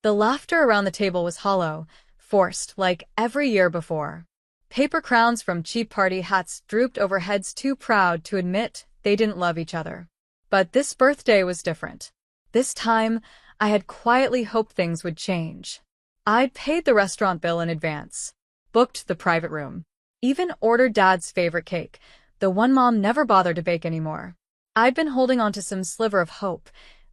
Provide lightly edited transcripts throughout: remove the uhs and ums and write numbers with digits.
The laughter around the table was hollow, forced, like every year before. Paper crowns from cheap party hats drooped over heads too proud to admit they didn't love each other. But this birthday was different. This time, I had quietly hoped things would change. I'd paid the restaurant bill in advance, booked the private room, even ordered Dad's favorite cake, the one Mom never bothered to bake anymore. I'd been holding on to some sliver of hope.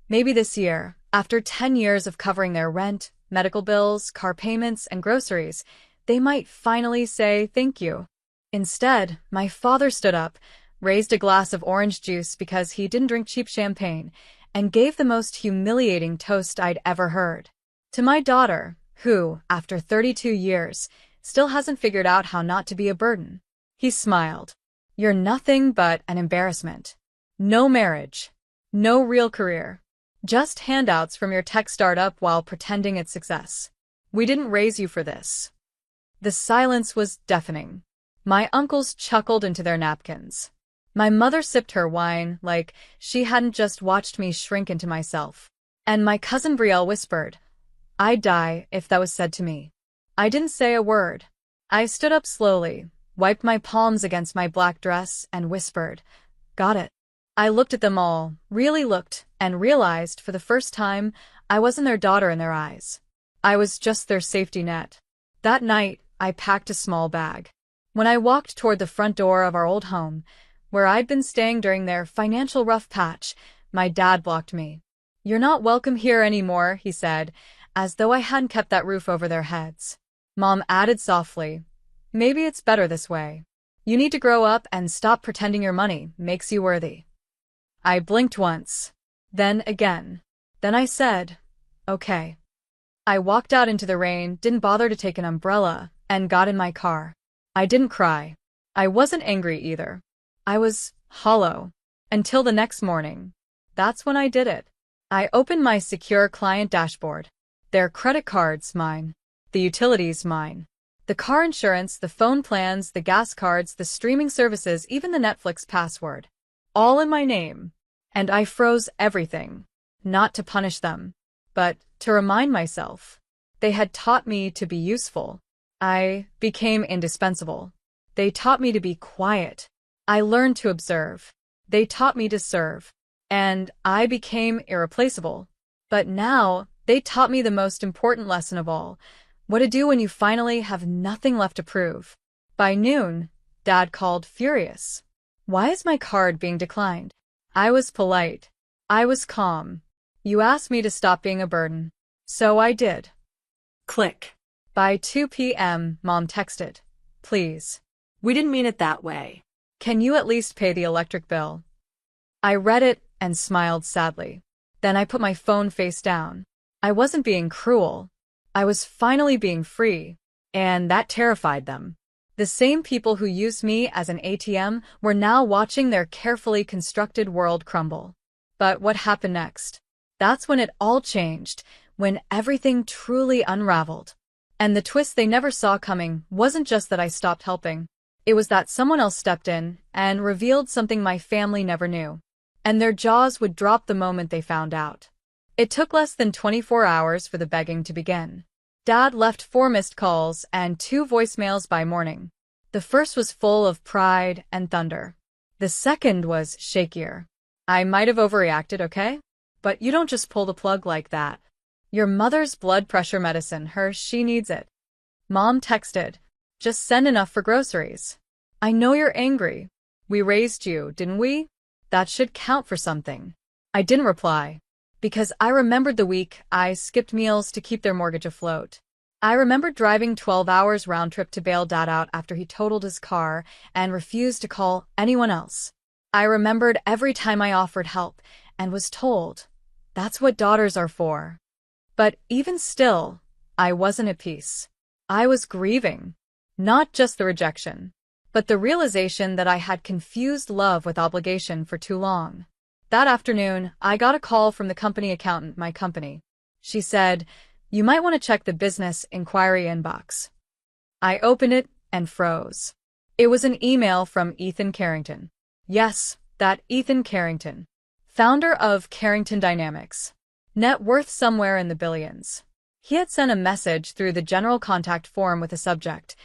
Maybe this year, after 10 years of covering their rent, medical bills, car payments, and groceries, they might finally say thank you. Instead, my father stood up, raised a glass of orange juice because he didn't drink cheap champagne, and gave the most humiliating toast I'd ever heard. To my daughter, who, after 32 years, still hasn't figured out how not to be a burden. He smiled. You're nothing but an embarrassment. No marriage. No real career. Just handouts from your tech startup while pretending it's success. We didn't raise you for this. The silence was deafening. My uncles chuckled into their napkins. My mother sipped her wine like she hadn't just watched me shrink into myself. And my cousin Brielle whispered, I'd die if that was said to me. I didn't say a word. I stood up slowly, wiped my palms against my black dress, and whispered, Got it. I looked at them all, really looked, and realized for the first time I wasn't their daughter in their eyes. I was just their safety net. That night, I packed a small bag. When I walked toward the front door of our old home, where I'd been staying during their financial rough patch, my dad blocked me. You're not welcome here anymore, he said, as though I hadn't kept that roof over their heads. Mom added softly, Maybe it's better this way. You need to grow up and stop pretending your money makes you worthy. I blinked once, then again. Then I said, Okay. I walked out into the rain, didn't bother to take an umbrella, and got in my car. I didn't cry. I wasn't angry either. I was hollow. Until the next morning. That's when I did it. I opened my secure client dashboard. Their credit cards, mine. The utilities, mine. The car insurance, the phone plans, the gas cards, the streaming services, even the Netflix password. All in my name. And I froze everything. Not to punish them, but to remind myself. They had taught me to be useful. I became indispensable. They taught me to be quiet. I learned to observe. They taught me to serve. And I became irreplaceable. But now, they taught me the most important lesson of all, what to do when you finally have nothing left to prove. By noon, Dad called furious. Why is my card being declined? I was polite. I was calm. You asked me to stop being a burden. So I did. Click. By 2 p.m., Mom texted. Please. We didn't mean it that way. Can you at least pay the electric bill? I read it and smiled sadly. Then I put my phone face down. I wasn't being cruel. I was finally being free. And that terrified them. The same people who used me as an ATM were now watching their carefully constructed world crumble. But what happened next? That's when it all changed, when everything truly unraveled. And the twist they never saw coming wasn't just that I stopped helping. It was that someone else stepped in and revealed something my family never knew. And their jaws would drop the moment they found out. It took less than 24 hours for the begging to begin. Dad left 4 missed calls and 2 voicemails by morning. The first was full of pride and thunder. The second was shakier. I might have overreacted, okay? But you don't just pull the plug like that. Your mother's blood pressure medicine, she needs it. Mom texted, just send enough for groceries. I know you're angry. We raised you, didn't we? That should count for something. I didn't reply. Because I remembered the week I skipped meals to keep their mortgage afloat. I remembered driving 12 hours round trip to bail Dad out after he totaled his car and refused to call anyone else. I remembered every time I offered help and was told, that's what daughters are for. But even still, I wasn't at peace. I was grieving. Not just the rejection, but the realization that I had confused love with obligation for too long. That afternoon, I got a call from the company accountant, my company. She said, you might want to check the business inquiry inbox. I opened it and froze. It was an email from Ethan Carrington. Yes, that Ethan Carrington. Founder of Carrington Dynamics. Net worth somewhere in the billions. He had sent a message through the general contact form with a subject,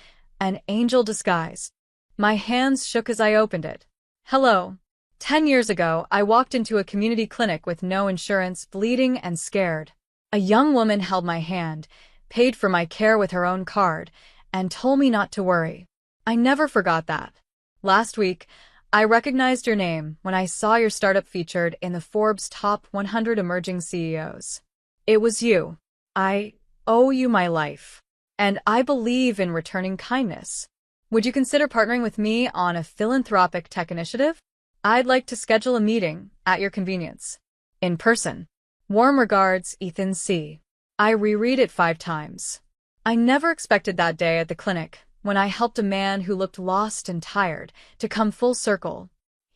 "An angel disguise." My hands shook as I opened it. Hello. 10 years ago, I walked into a community clinic with no insurance, bleeding and scared. A young woman held my hand, paid for my care with her own card, and told me not to worry. I never forgot that. Last week, I recognized your name when I saw your startup featured in the Forbes Top 100 Emerging CEOs. It was you. I owe you my life. And I believe in returning kindness. Would you consider partnering with me on a philanthropic tech initiative? I'd like to schedule a meeting at your convenience. In person. Warm regards, Ethan C. I reread it 5 times. I never expected that day at the clinic, when I helped a man who looked lost and tired, to come full circle.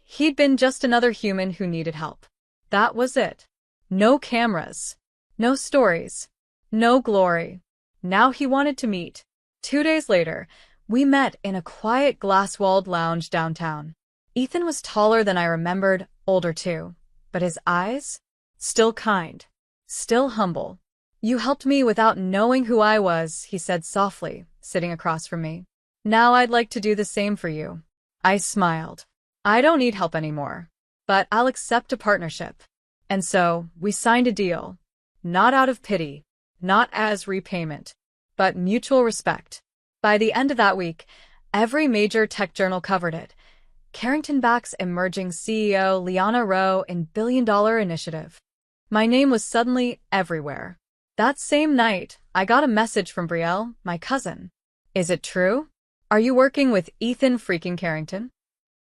He'd been just another human who needed help. That was it. No cameras. No stories. No glory. Now he wanted to meet. 2 days later, we met in a quiet glass-walled lounge downtown. Ethan was taller than I remembered, older too, but his eyes? Still kind. Still humble. You helped me without knowing who I was, he said softly, sitting across from me. Now I'd like to do the same for you. I smiled. I don't need help anymore, but I'll accept a partnership. And so, we signed a deal. Not out of pity, not as repayment, but mutual respect. By the end of that week, every major tech journal covered it. Carrington backs emerging CEO Liana Rowe in billion-dollar initiative. My name was suddenly everywhere. That same night, I got a message from Brielle, my cousin. Is it true? Are you working with Ethan freaking Carrington?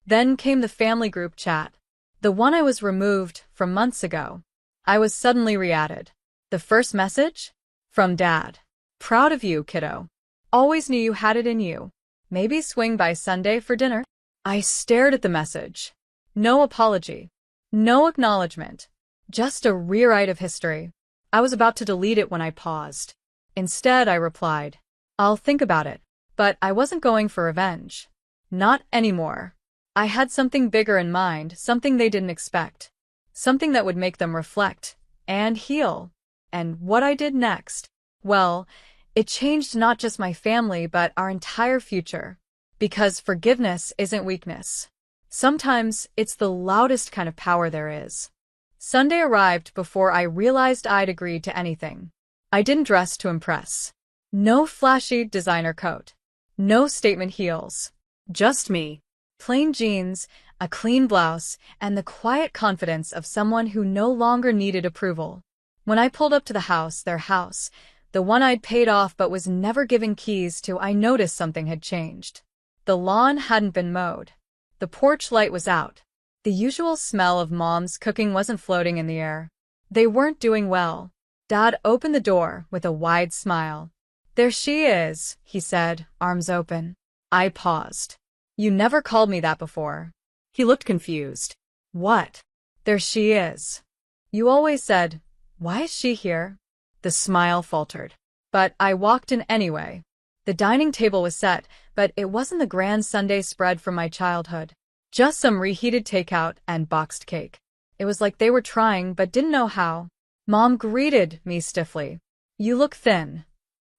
Then came the family group chat. The one I was removed from months ago. I was suddenly re-added. The first message? From Dad. Proud of you, kiddo. Always knew you had it in you. Maybe swing by Sunday for dinner? I stared at the message. No apology. No acknowledgement. Just a rewrite of history. I was about to delete it when I paused. Instead, I replied, I'll think about it. But I wasn't going for revenge. Not anymore. I had something bigger in mind, something they didn't expect. Something that would make them reflect and heal. And what I did next? Well, it changed not just my family but our entire future. Because forgiveness isn't weakness. Sometimes it's the loudest kind of power there is. Sunday arrived before I realized I'd agreed to anything. I didn't dress to impress. No flashy designer coat. No statement heels. Just me. Plain jeans, a clean blouse, and the quiet confidence of someone who no longer needed approval. When I pulled up to their house, the one I'd paid off but was never given keys to, I noticed something had changed. The lawn hadn't been mowed. The porch light was out. The usual smell of Mom's cooking wasn't floating in the air. They weren't doing well. Dad opened the door with a wide smile. There she is, he said, arms open. I paused. You never called me that before. He looked confused. What? There she is. You always said, why is she here? The smile faltered. But I walked in anyway. The dining table was set, but it wasn't the grand Sunday spread from my childhood. Just some reheated takeout and boxed cake. It was like they were trying but didn't know how. Mom greeted me stiffly. You look thin.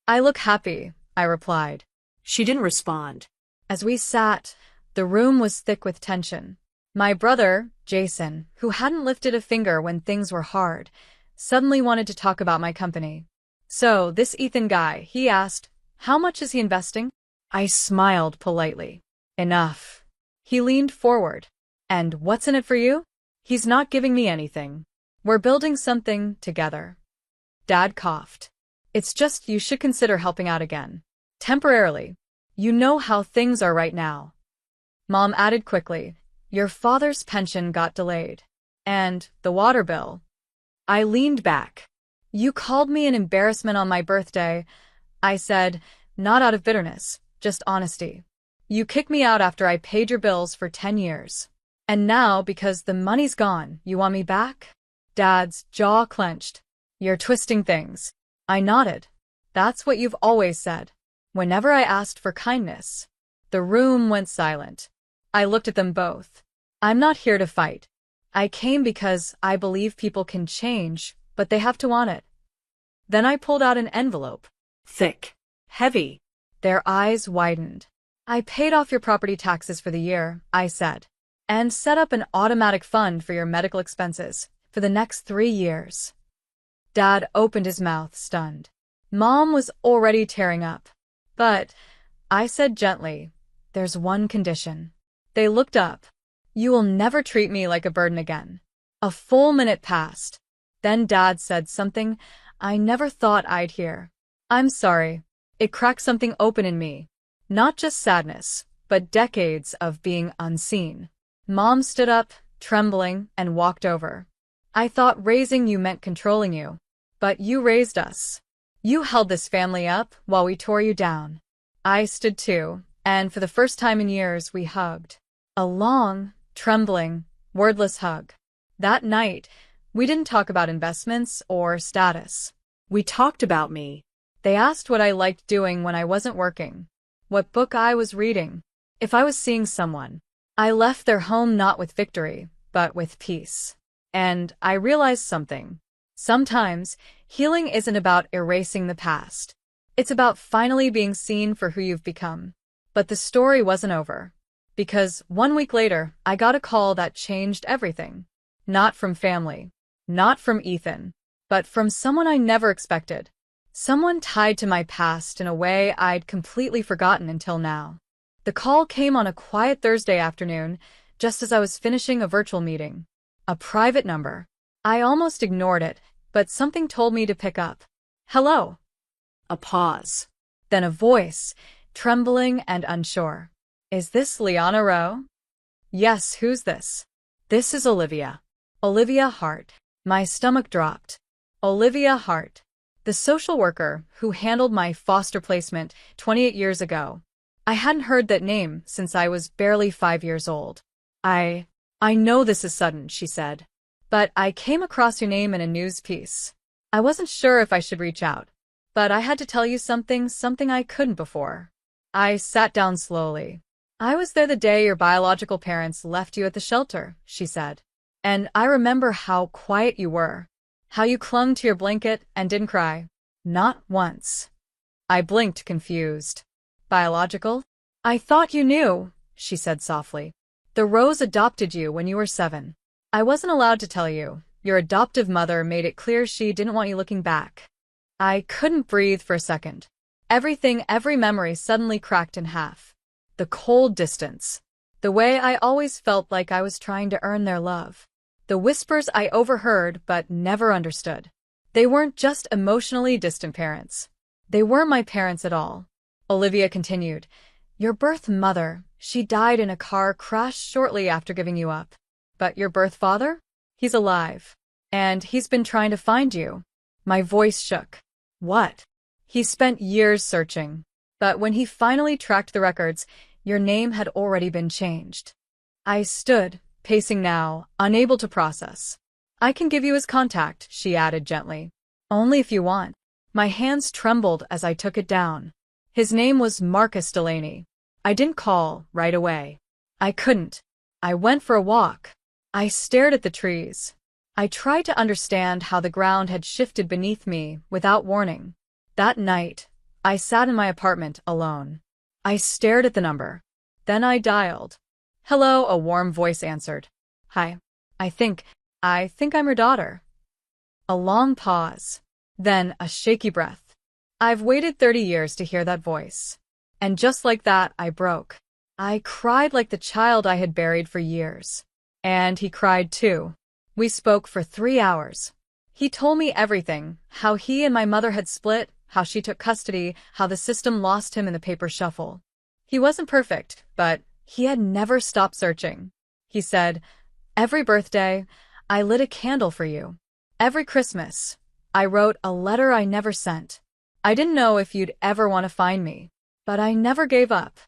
I look happy, I replied. She didn't respond. As we sat, the room was thick with tension. My brother, Jason, who hadn't lifted a finger when things were hard, suddenly wanted to talk about my company. So, this Ethan guy, he asked, how much is he investing? I smiled politely. Enough. He leaned forward. And what's in it for you? He's not giving me anything. We're building something together. Dad coughed. It's just you should consider helping out again. Temporarily. You know how things are right now. Mom added quickly, your father's pension got delayed. And the water bill. I leaned back. You called me an embarrassment on my birthday. I said, not out of bitterness, just honesty. You kicked me out after I paid your bills for 10 years. And now, because the money's gone, you want me back? Dad's jaw clenched. You're twisting things. I nodded. That's what you've always said. Whenever I asked for kindness. The room went silent. I looked at them both. I'm not here to fight. I came because I believe people can change, but they have to want it. Then I pulled out an envelope. Thick. Heavy. Their eyes widened. I paid off your property taxes for the year, I said, and set up an automatic fund for your medical expenses for the next 3 years. Dad opened his mouth, stunned. Mom was already tearing up. But, I said gently, there's one condition. They looked up. You will never treat me like a burden again. A full minute passed. Then Dad said something I never thought I'd hear. I'm sorry. It cracked something open in me. Not just sadness, but decades of being unseen. Mom stood up, trembling, and walked over. I thought raising you meant controlling you. But you raised us. You held this family up while we tore you down. I stood too, and for the first time in years we hugged. A long, trembling, wordless hug. That night, we didn't talk about investments or status. We talked about me. They asked what I liked doing when I wasn't working, what book I was reading, if I was seeing someone. I left their home not with victory, but with peace. And I realized something. Sometimes, healing isn't about erasing the past. It's about finally being seen for who you've become. But the story wasn't over. Because 1 week later, I got a call that changed everything. Not from family. Not from Ethan. But from someone I never expected. Someone tied to my past in a way I'd completely forgotten until now. The call came on a quiet Thursday afternoon, just as I was finishing a virtual meeting. A private number. I almost ignored it, but something told me to pick up. Hello. A pause. Then a voice, trembling and unsure. Is this Liana Rowe? Yes, who's this? This is Olivia. Olivia Hart. My stomach dropped. Olivia Hart. The social worker who handled my foster placement 28 years ago. I hadn't heard that name since I was barely 5 years old. I know this is sudden, she said. But I came across your name in a news piece. I wasn't sure if I should reach out. But I had to tell you something I couldn't before. I sat down slowly. I was there the day your biological parents left you at the shelter, she said. And I remember how quiet you were. How you clung to your blanket and didn't cry. Not once. I blinked, confused. Biological? I thought you knew, she said softly. The Rose adopted you when you were 7. I wasn't allowed to tell you. Your adoptive mother made it clear she didn't want you looking back. I couldn't breathe for a second. Every memory suddenly cracked in half. The cold distance. The way I always felt like I was trying to earn their love. The whispers I overheard but never understood. They weren't just emotionally distant parents. They weren't my parents at all. Olivia continued. Your birth mother, she died in a car crash shortly after giving you up. But your birth father? He's alive. And he's been trying to find you. My voice shook. What? He spent years searching. But when he finally tracked the records, your name had already been changed. I stood, pacing now, unable to process. I can give you his contact, she added gently. Only if you want. My hands trembled as I took it down. His name was Marcus Delaney. I didn't call right away. I couldn't. I went for a walk. I stared at the trees. I tried to understand how the ground had shifted beneath me without warning. That night, I sat in my apartment alone. I stared at the number. Then I dialed. Hello, a warm voice answered. Hi. I think I'm your daughter. A long pause. Then a shaky breath. I've waited 30 years to hear that voice. And just like that, I broke. I cried like the child I had buried for years. And he cried too. We spoke for 3 hours. He told me everything, how he and my mother had split, how she took custody, how the system lost him in the paper shuffle. He wasn't perfect, but he had never stopped searching. He said, every birthday, I lit a candle for you. Every Christmas, I wrote a letter I never sent. I didn't know if you'd ever want to find me, but I never gave up.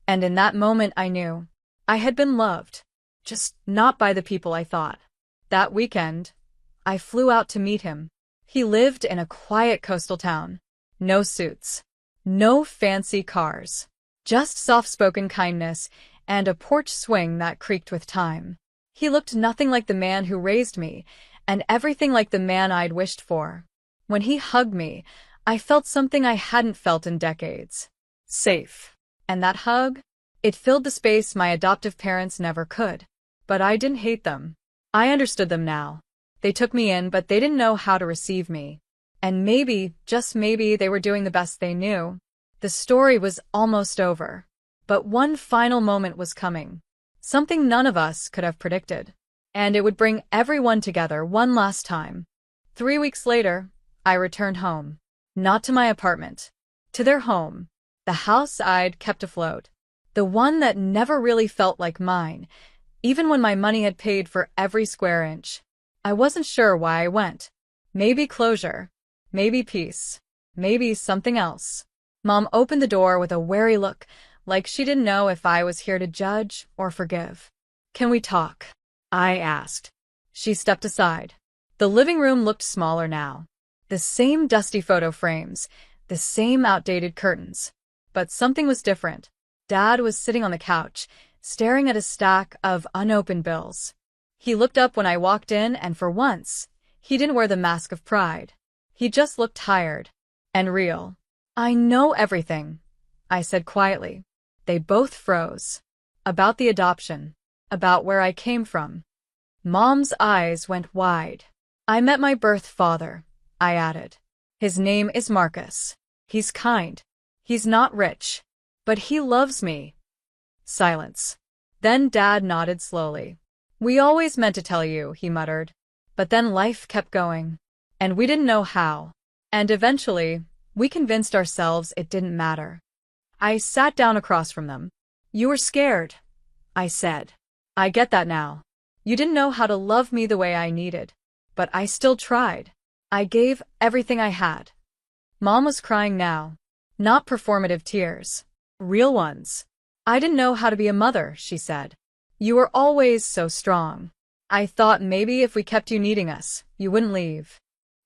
And in that moment I knew I had been loved, just not by the people I thought. That weekend, I flew out to meet him. He lived in a quiet coastal town. No suits. No fancy cars. Just soft-spoken kindness and a porch swing that creaked with time. He looked nothing like the man who raised me, and everything like the man I'd wished for. When he hugged me, I felt something I hadn't felt in decades. Safe. And that hug? It filled the space my adoptive parents never could. But I didn't hate them. I understood them now. They took me in, but they didn't know how to receive me. And maybe, just maybe, they were doing the best they knew. The story was almost over. But one final moment was coming. Something none of us could have predicted. And it would bring everyone together one last time. 3 weeks later, I returned home. Not to my apartment. To their home. The house I'd kept afloat. The one that never really felt like mine, even when my money had paid for every square inch. I wasn't sure why I went. Maybe closure. Maybe peace. Maybe something else. Mom opened the door with a wary look, like she didn't know if I was here to judge or forgive. "Can we talk?" I asked. She stepped aside. The living room looked smaller now. The same dusty photo frames, the same outdated curtains. But something was different. Dad was sitting on the couch, staring at a stack of unopened bills. He looked up when I walked in, and for once, he didn't wear the mask of pride. He just looked tired and real. "I know everything," I said quietly. They both froze. About the adoption. About where I came from. Mom's eyes went wide. "I met my birth father," I added. "His name is Marcus. He's kind. He's not rich. But he loves me." Silence. Then Dad nodded slowly. "We always meant to tell you," he muttered. But then life kept going. And we didn't know how. And eventually, we convinced ourselves it didn't matter. I sat down across from them. "You were scared," I said. "I get that now. You didn't know how to love me the way I needed. But I still tried. I gave everything I had." Mom was crying now. Not performative tears. Real ones. "I didn't know how to be a mother," she said. "You were always so strong. I thought maybe if we kept you needing us, you wouldn't leave."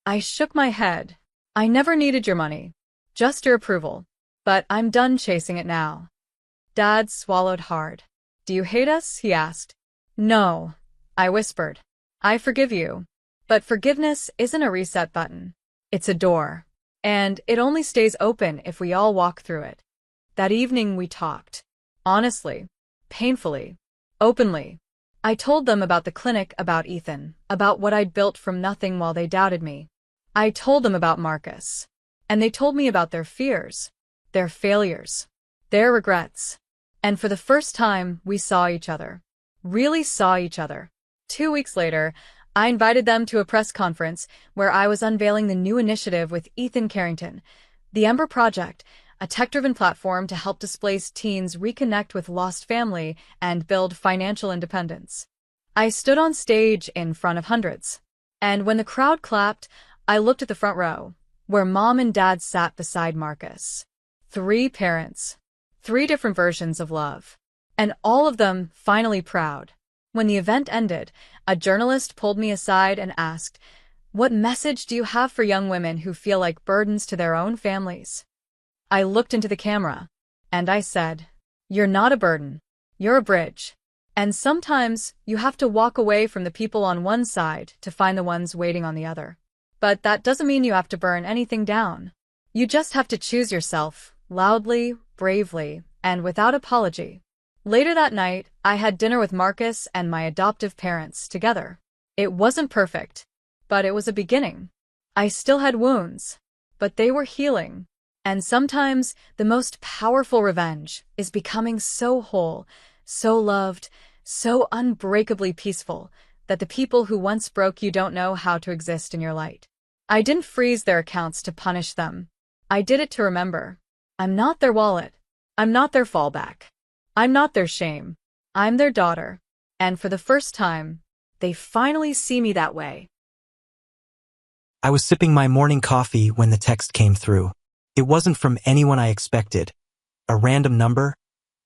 I shook my head. "I never needed your money. Just your approval. But I'm done chasing it now." Dad swallowed hard. "Do you hate us?" he asked. "No," I whispered. "I forgive you. But forgiveness isn't a reset button. It's a door. And it only stays open if we all walk through it." That evening we talked. Honestly. Painfully. Openly. I told them about the clinic, about Ethan, about what I'd built from nothing while they doubted me. I told them about Marcus. And they told me about their fears, their failures, their regrets. And for the first time, we saw each other. Really saw each other. 2 weeks later, I invited them to a press conference where I was unveiling the new initiative with Ethan Carrington, the Ember Project, a tech-driven platform to help displaced teens reconnect with lost family and build financial independence. I stood on stage in front of hundreds. And when the crowd clapped, I looked at the front row, where Mom and Dad sat beside Marcus. 3 parents. 3 different versions of love. And all of them finally proud. When the event ended, a journalist pulled me aside and asked, "What message do you have for young women who feel like burdens to their own families?" I looked into the camera, and I said, "You're not a burden. You're a bridge. And sometimes you have to walk away from the people on one side to find the ones waiting on the other. But that doesn't mean you have to burn anything down. You just have to choose yourself, loudly, bravely, and without apology." Later that night, I had dinner with Marcus and my adoptive parents together. It wasn't perfect, but it was a beginning. I still had wounds, but they were healing. And sometimes the most powerful revenge is becoming so whole, so loved, so unbreakably peaceful that the people who once broke you don't know how to exist in your light. I didn't freeze their accounts to punish them. I did it to remember. I'm not their wallet. I'm not their fallback. I'm not their shame. I'm their daughter. And for the first time, they finally see me that way. I was sipping my morning coffee when the text came through. It wasn't from anyone I expected, a random number,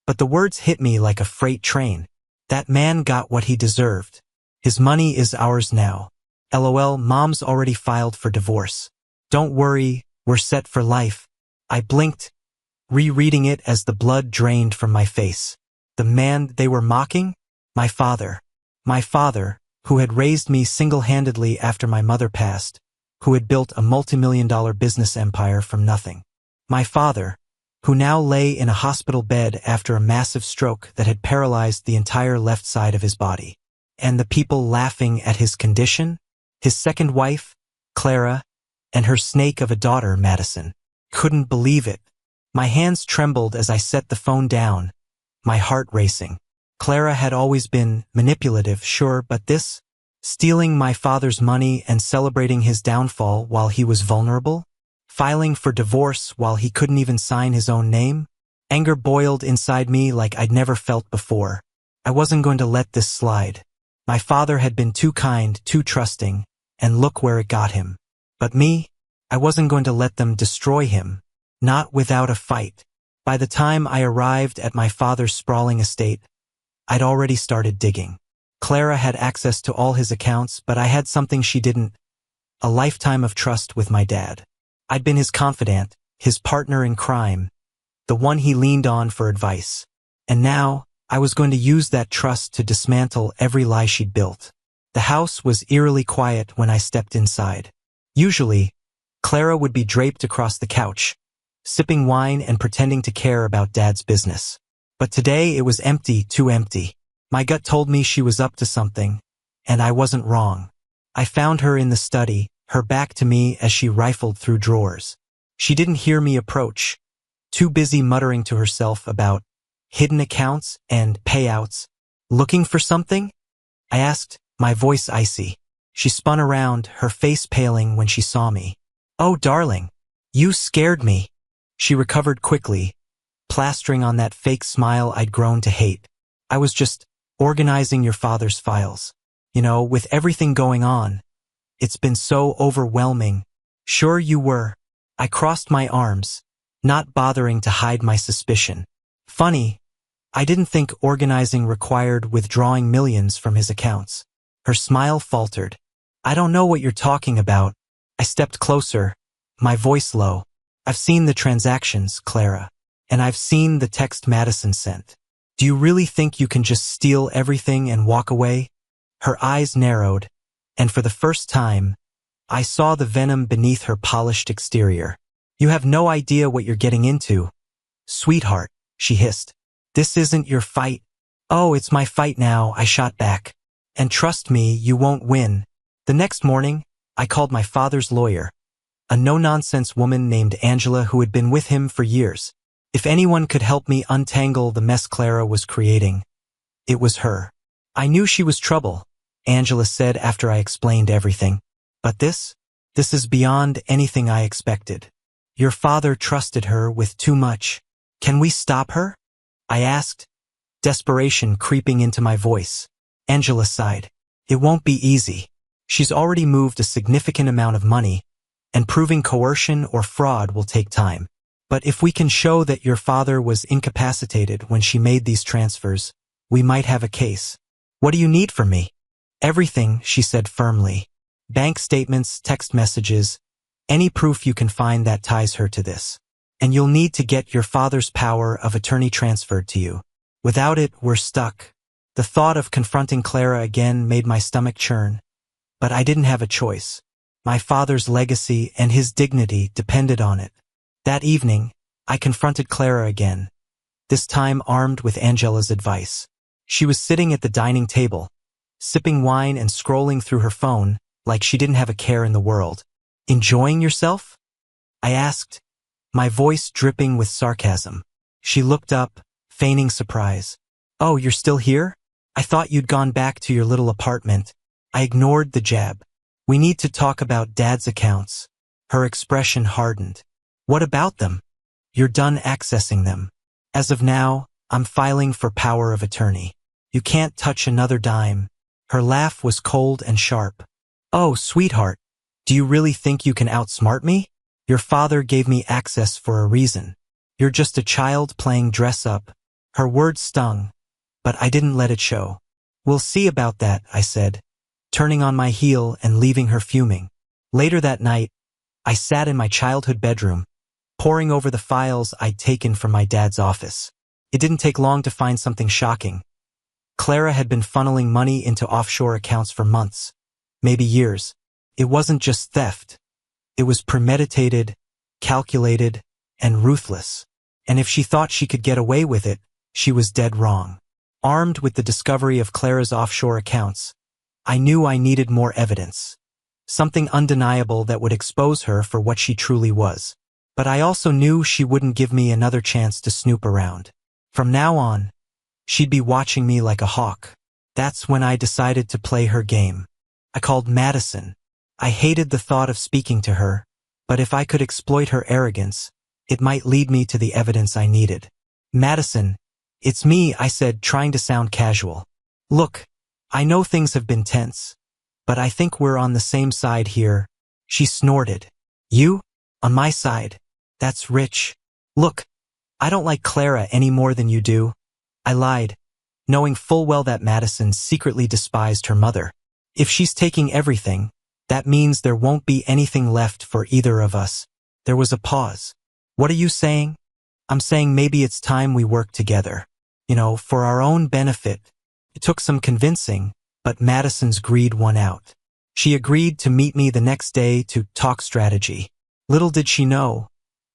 but the words hit me like a freight train. That man got what he deserved. His money is ours now. LOL, Mom's already filed for divorce. Don't worry, we're set for life. I blinked, rereading it as the blood drained from my face. The man they were mocking? My father. My father, who had raised me single-handedly after my mother passed, who had built a multimillion-dollar business empire from nothing. My father, who now lay in a hospital bed after a massive stroke that had paralyzed the entire left side of his body. And the people laughing at his condition? His second wife, Clara, and her snake of a daughter, Madison. Couldn't believe it. My hands trembled as I set the phone down, my heart racing. Clara had always been manipulative, sure, but this? Stealing my father's money and celebrating his downfall while he was vulnerable? Filing for divorce while he couldn't even sign his own name? Anger boiled inside me like I'd never felt before. I wasn't going to let this slide. My father had been too kind, too trusting, and look where it got him. But me? I wasn't going to let them destroy him. Not without a fight. By the time I arrived at my father's sprawling estate, I'd already started digging. Clara had access to all his accounts, but I had something she didn't. A lifetime of trust with my dad. I'd been his confidant, his partner in crime, the one he leaned on for advice. And now, I was going to use that trust to dismantle every lie she'd built. The house was eerily quiet when I stepped inside. Usually, Clara would be draped across the couch, sipping wine and pretending to care about Dad's business. But today it was empty, too empty. My gut told me she was up to something, and I wasn't wrong. I found her in the study, her back to me as she rifled through drawers. She didn't hear me approach, too busy muttering to herself about hidden accounts and payouts. Looking for something? I asked, my voice icy. She spun around, her face paling when she saw me. Oh, darling, you scared me. She recovered quickly, plastering on that fake smile I'd grown to hate. I was just organizing your father's files. You know, with everything going on. It's been so overwhelming. Sure you were. I crossed my arms, not bothering to hide my suspicion. Funny, I didn't think organizing required withdrawing millions from his accounts. Her smile faltered. I don't know what you're talking about. I stepped closer, my voice low. I've seen the transactions, Clara. And I've seen the text Madison sent. Do you really think you can just steal everything and walk away? Her eyes narrowed, and for the first time, I saw the venom beneath her polished exterior. You have no idea what you're getting into. Sweetheart, she hissed. This isn't your fight. Oh, it's my fight now, I shot back. And trust me, you won't win. The next morning, I called my father's lawyer, a no-nonsense woman named Angela who had been with him for years. If anyone could help me untangle the mess Clara was creating, it was her. I knew she was trouble, Angela said after I explained everything. But this is beyond anything I expected. Your father trusted her with too much. Can we stop her? I asked, desperation creeping into my voice. Angela sighed. It won't be easy. She's already moved a significant amount of money, and proving coercion or fraud will take time. But if we can show that your father was incapacitated when she made these transfers, we might have a case. What do you need from me? Everything, she said firmly. Bank statements, text messages, any proof you can find that ties her to this. And you'll need to get your father's power of attorney transferred to you. Without it, we're stuck. The thought of confronting Clara again made my stomach churn. But I didn't have a choice. My father's legacy and his dignity depended on it. That evening, I confronted Clara again, this time armed with Angela's advice. She was sitting at the dining table, sipping wine and scrolling through her phone like she didn't have a care in the world. Enjoying yourself? I asked, my voice dripping with sarcasm. She looked up, feigning surprise. Oh, you're still here? I thought you'd gone back to your little apartment. I ignored the jab. We need to talk about Dad's accounts. Her expression hardened. What about them? You're done accessing them. As of now, I'm filing for power of attorney. You can't touch another dime. Her laugh was cold and sharp. Oh, sweetheart, do you really think you can outsmart me? Your father gave me access for a reason. You're just a child playing dress-up. Her words stung, but I didn't let it show. We'll see about that, I said, turning on my heel and leaving her fuming. Later that night, I sat in my childhood bedroom, poring over the files I'd taken from my dad's office. It didn't take long to find something shocking. Clara had been funneling money into offshore accounts for months, maybe years. It wasn't just theft. It was premeditated, calculated, and ruthless. And if she thought she could get away with it, she was dead wrong. Armed with the discovery of Clara's offshore accounts, I knew I needed more evidence. Something undeniable that would expose her for what she truly was. But I also knew she wouldn't give me another chance to snoop around. From now on, she'd be watching me like a hawk. That's when I decided to play her game. I called Madison. I hated the thought of speaking to her, but if I could exploit her arrogance, it might lead me to the evidence I needed. Madison, it's me, I said, trying to sound casual. Look, I know things have been tense, but I think we're on the same side here. She snorted. You? On my side? That's rich. Look, I don't like Clara any more than you do. I lied, knowing full well that Madison secretly despised her mother. If she's taking everything, that means there won't be anything left for either of us. There was a pause. What are you saying? I'm saying maybe it's time we work together. For our own benefit. It took some convincing, but Madison's greed won out. She agreed to meet me the next day to talk strategy. Little did she know,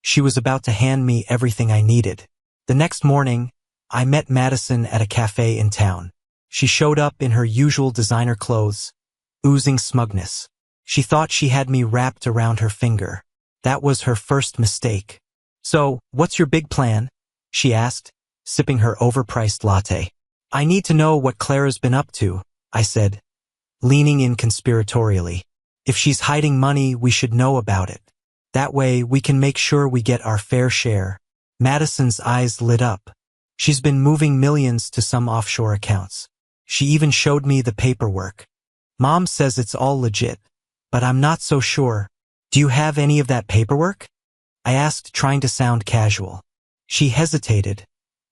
she was about to hand me everything I needed. The next morning, I met Madison at a cafe in town. She showed up in her usual designer clothes, oozing smugness. She thought she had me wrapped around her finger. That was her first mistake. So, what's your big plan? She asked, sipping her overpriced latte. I need to know what Clara's been up to, I said, leaning in conspiratorially. If she's hiding money, we should know about it. That way, we can make sure we get our fair share. Madison's eyes lit up. She's been moving millions to some offshore accounts. She even showed me the paperwork. Mom says it's all legit, but I'm not so sure. Do you have any of that paperwork? I asked, trying to sound casual. She hesitated,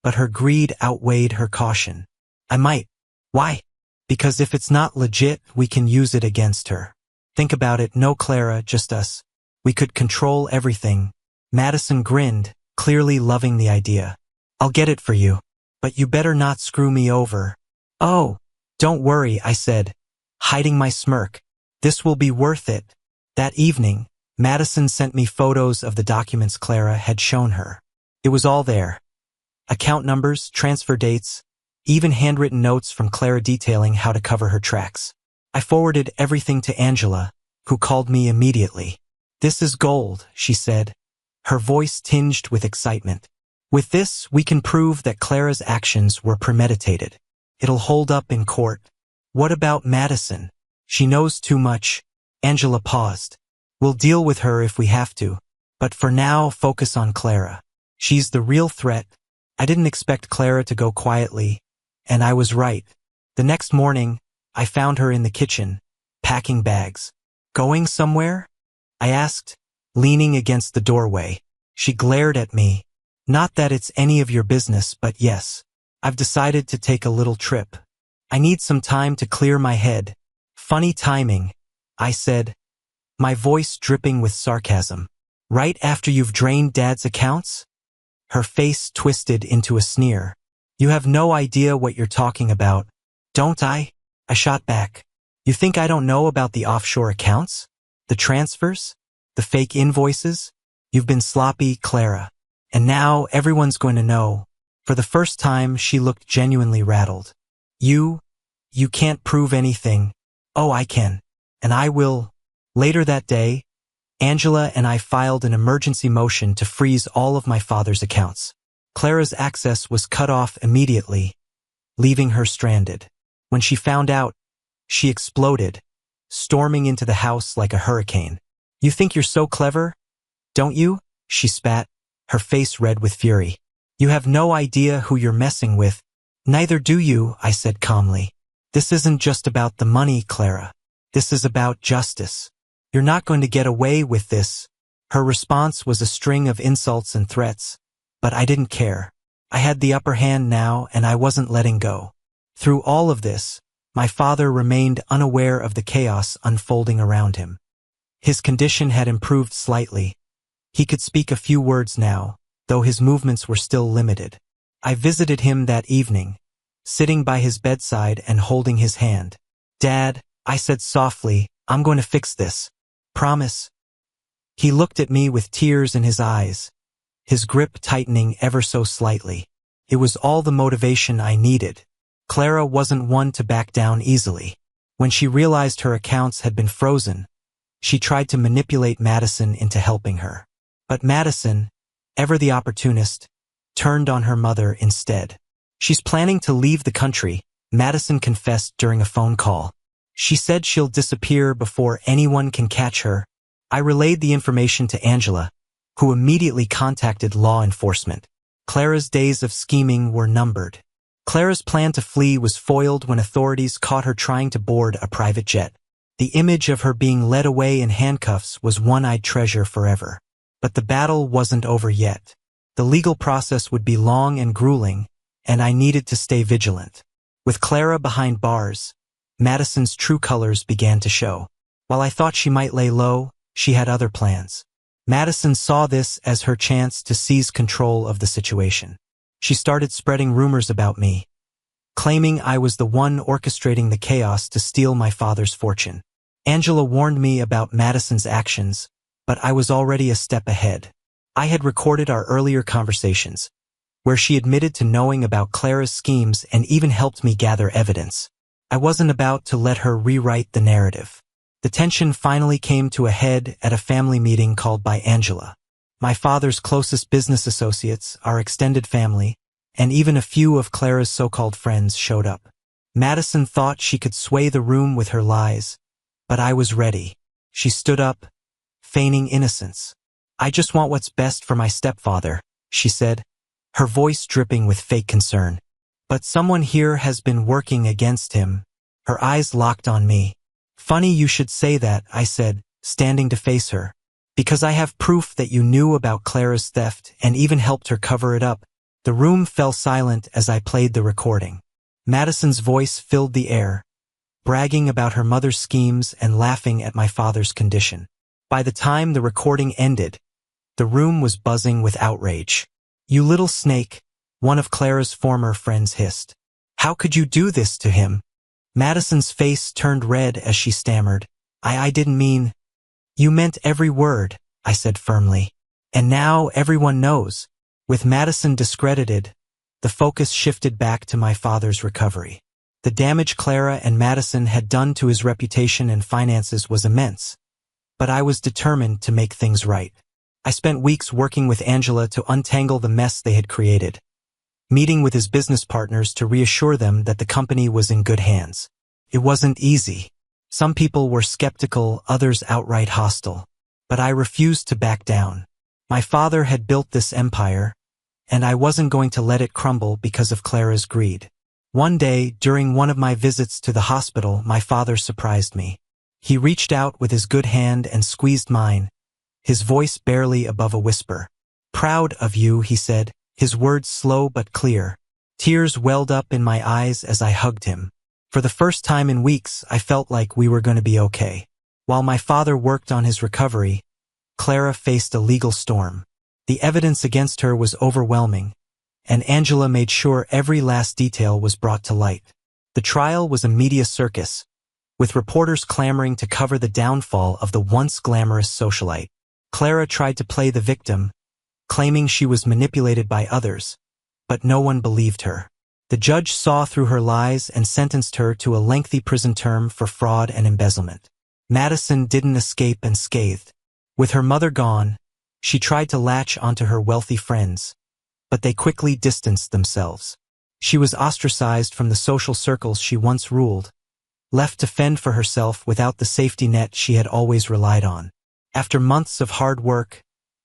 but her greed outweighed her caution. I might. Why? Because if it's not legit, we can use it against her. Think about it, no Clara, just us. We could control everything. Madison grinned, clearly loving the idea. I'll get it for you. But you better not screw me over. Oh, don't worry, I said, hiding my smirk. This will be worth it. That evening, Madison sent me photos of the documents Clara had shown her. It was all there. Account numbers, transfer dates, even handwritten notes from Clara detailing how to cover her tracks. I forwarded everything to Angela, who called me immediately. This is gold, she said, her voice tinged with excitement. With this, we can prove that Clara's actions were premeditated. It'll hold up in court. What about Madison? She knows too much. Angela paused. We'll deal with her if we have to. But for now, focus on Clara. She's the real threat. I didn't expect Clara to go quietly, and I was right. The next morning, I found her in the kitchen, packing bags. Going somewhere? I asked, leaning against the doorway. She glared at me. Not that it's any of your business, but yes. I've decided to take a little trip. I need some time to clear my head. Funny timing, I said, my voice dripping with sarcasm. Right after you've drained Dad's accounts? Her face twisted into a sneer. You have no idea what you're talking about, don't I? I shot back. You think I don't know about the offshore accounts? The transfers? The fake invoices? You've been sloppy, Clara. And now everyone's going to know. For the first time, she looked genuinely rattled. You can't prove anything. Oh, I can. And I will. Later that day, Angela and I filed an emergency motion to freeze all of my father's accounts. Clara's access was cut off immediately, leaving her stranded. When she found out, she exploded, storming into the house like a hurricane. You think you're so clever? Don't you? She spat, her face red with fury. You have no idea who you're messing with. Neither do you, I said calmly. This isn't just about the money, Clara. This is about justice. You're not going to get away with this. Her response was a string of insults and threats, but I didn't care. I had the upper hand now, and I wasn't letting go. Through all of this, my father remained unaware of the chaos unfolding around him. His condition had improved slightly. He could speak a few words now, though his movements were still limited. I visited him that evening, sitting by his bedside and holding his hand. Dad, I said softly, I'm going to fix this. Promise. He looked at me with tears in his eyes, his grip tightening ever so slightly. It was all the motivation I needed. Clara wasn't one to back down easily. When she realized her accounts had been frozen, she tried to manipulate Madison into helping her. But Madison, ever the opportunist, turned on her mother instead. "She's planning to leave the country," Madison confessed during a phone call. "She said she'll disappear before anyone can catch her." I relayed the information to Angela, who immediately contacted law enforcement. Clara's days of scheming were numbered. Clara's plan to flee was foiled when authorities caught her trying to board a private jet. The image of her being led away in handcuffs was one I'd treasure forever. But the battle wasn't over yet. The legal process would be long and grueling, and I needed to stay vigilant. With Clara behind bars, Madison's true colors began to show. While I thought she might lay low, she had other plans. Madison saw this as her chance to seize control of the situation. She started spreading rumors about me, claiming I was the one orchestrating the chaos to steal my father's fortune. Angela warned me about Madison's actions, but I was already a step ahead. I had recorded our earlier conversations, where she admitted to knowing about Clara's schemes and even helped me gather evidence. I wasn't about to let her rewrite the narrative. The tension finally came to a head at a family meeting called by Angela. My father's closest business associates, our extended family, and even a few of Clara's so-called friends showed up. Madison thought she could sway the room with her lies, but I was ready. She stood up, feigning innocence. "I just want what's best for my stepfather," she said, her voice dripping with fake concern. "But someone here has been working against him." Her eyes locked on me. "Funny you should say that," I said, standing to face her. "Because I have proof that you knew about Clara's theft and even helped her cover it up." The room fell silent as I played the recording. Madison's voice filled the air, bragging about her mother's schemes and laughing at my father's condition. By the time the recording ended, the room was buzzing with outrage. "You little snake," one of Clara's former friends hissed. "How could you do this to him?" Madison's face turned red as she stammered. I didn't mean." "You meant every word," I said firmly. "And now everyone knows." With Madison discredited, the focus shifted back to my father's recovery. The damage Clara and Madison had done to his reputation and finances was immense, but I was determined to make things right. I spent weeks working with Angela to untangle the mess they had created, meeting with his business partners to reassure them that the company was in good hands. It wasn't easy. Some people were skeptical, others outright hostile. But I refused to back down. My father had built this empire, and I wasn't going to let it crumble because of Clara's greed. One day, during one of my visits to the hospital, my father surprised me. He reached out with his good hand and squeezed mine, his voice barely above a whisper. "Proud of you," he said, his words slow but clear. Tears welled up in my eyes as I hugged him. For the first time in weeks, I felt like we were going to be okay. While my father worked on his recovery, Clara faced a legal storm. The evidence against her was overwhelming, and Angela made sure every last detail was brought to light. The trial was a media circus, with reporters clamoring to cover the downfall of the once glamorous socialite. Clara tried to play the victim, claiming she was manipulated by others, but no one believed her. The judge saw through her lies and sentenced her to a lengthy prison term for fraud and embezzlement. Madison didn't escape unscathed. With her mother gone, she tried to latch onto her wealthy friends, but they quickly distanced themselves. She was ostracized from the social circles she once ruled, left to fend for herself without the safety net she had always relied on. After months of hard work,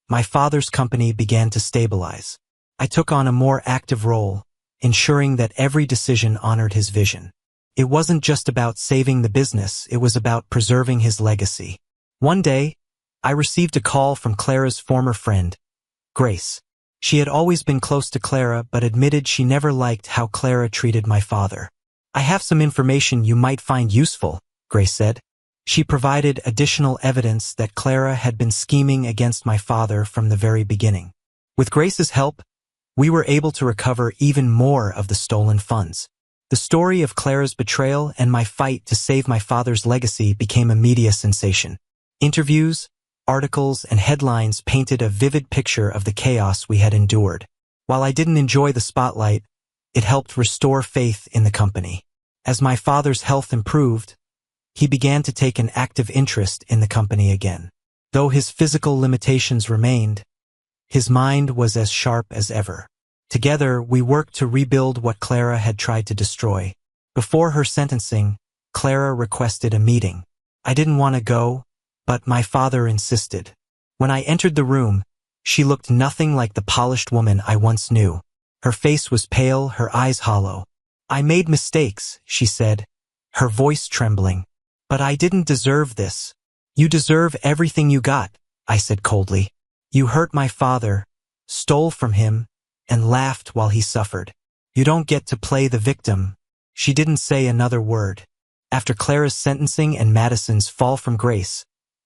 my father's company began to stabilize. I took on a more active role, ensuring that every decision honored his vision. It wasn't just about saving the business, it was about preserving his legacy. One day, I received a call from Clara's former friend, Grace. She had always been close to Clara but admitted she never liked how Clara treated my father. "I have some information you might find useful," Grace said. She provided additional evidence that Clara had been scheming against my father from the very beginning. With Grace's help, we were able to recover even more of the stolen funds. The story of Clara's betrayal and my fight to save my father's legacy became a media sensation. Interviews, Articles and headlines painted a vivid picture of the chaos we had endured. While I didn't enjoy the spotlight, it helped restore faith in the company. As my father's health improved, he began to take an active interest in the company again. Though his physical limitations remained, his mind was as sharp as ever. Together, we worked to rebuild what Clara had tried to destroy. Before her sentencing, Clara requested a meeting. I didn't want to go, but my father insisted. When I entered the room, she looked nothing like the polished woman I once knew. Her face was pale, her eyes hollow. "I made mistakes," she said, her voice trembling. "But I didn't deserve this." "You deserve everything you got," I said coldly. "You hurt my father, stole from him, and laughed while he suffered. You don't get to play the victim." She didn't say another word. After Clara's sentencing and Madison's fall from grace,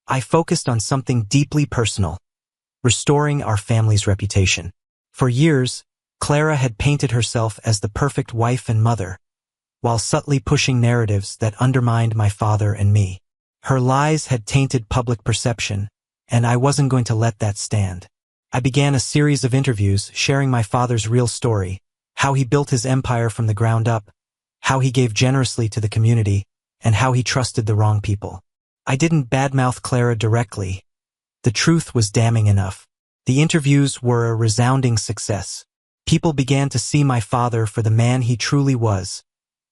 I focused on something deeply personal: restoring our family's reputation. For years, Clara had painted herself as the perfect wife and mother, while subtly pushing narratives that undermined my father and me. Her lies had tainted public perception, and I wasn't going to let that stand. I began a series of interviews sharing my father's real story, how he built his empire from the ground up, how he gave generously to the community, and how he trusted the wrong people. I didn't badmouth Clara directly. The truth was damning enough. The interviews were a resounding success. People began to see my father for the man he truly was,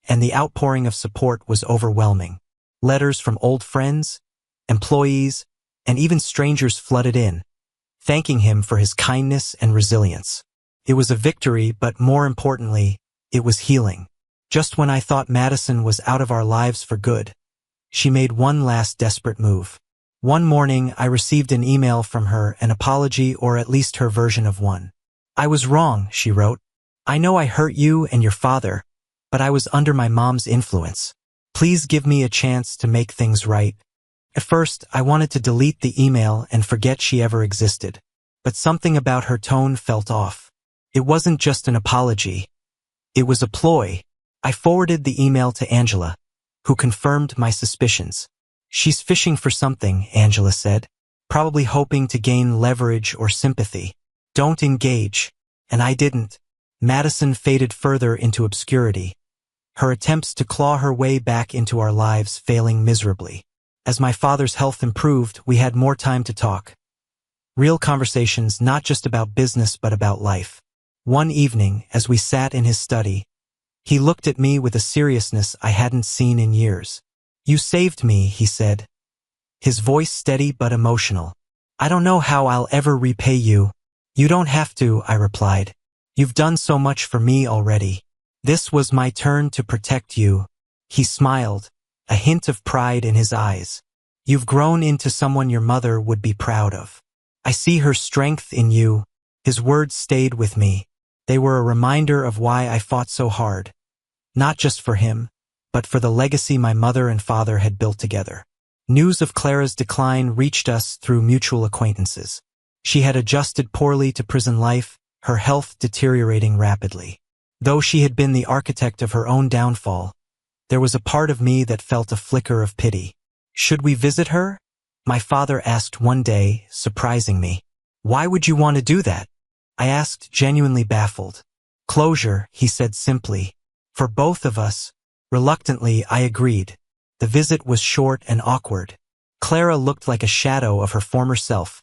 and the outpouring of support was overwhelming. Letters from old friends, employees, and even strangers flooded in, thanking him for his kindness and resilience. It was a victory, but more importantly, it was healing. Just when I thought Madison was out of our lives for good, she made one last desperate move. One morning, I received an email from her, an apology, or at least her version of one. "I was wrong," she wrote. "I know I hurt you and your father, but I was under my mom's influence. Please give me a chance to make things right." At first, I wanted to delete the email and forget she ever existed, but something about her tone felt off. It wasn't just an apology. It was a ploy. I forwarded the email to Angela, who confirmed my suspicions. "She's fishing for something," Angela said, "probably hoping to gain leverage or sympathy. Don't engage." And I didn't. Madison faded further into obscurity, her attempts to claw her way back into our lives failing miserably. As my father's health improved, we had more time to talk. Real conversations, not just about business but about life. One evening, as we sat in his study, he looked at me with a seriousness I hadn't seen in years. "You saved me," he said, his voice steady but emotional. "I don't know how I'll ever repay you." "You don't have to," I replied. "You've done so much for me already. This was my turn to protect you." He smiled, a hint of pride in his eyes. "You've grown into someone your mother would be proud of. I see her strength in you." His words stayed with me. They were a reminder of why I fought so hard. Not just for him, but for the legacy my mother and father had built together. News of Clara's decline reached us through mutual acquaintances. She had adjusted poorly to prison life, her health deteriorating rapidly. Though she had been the architect of her own downfall, there was a part of me that felt a flicker of pity. "Should we visit her?" my father asked one day, surprising me. "Why would you want to do that?" I asked, genuinely baffled. "Closure," he said simply. "For both of us." Reluctantly, I agreed. The visit was short and awkward. Clara looked like a shadow of her former self,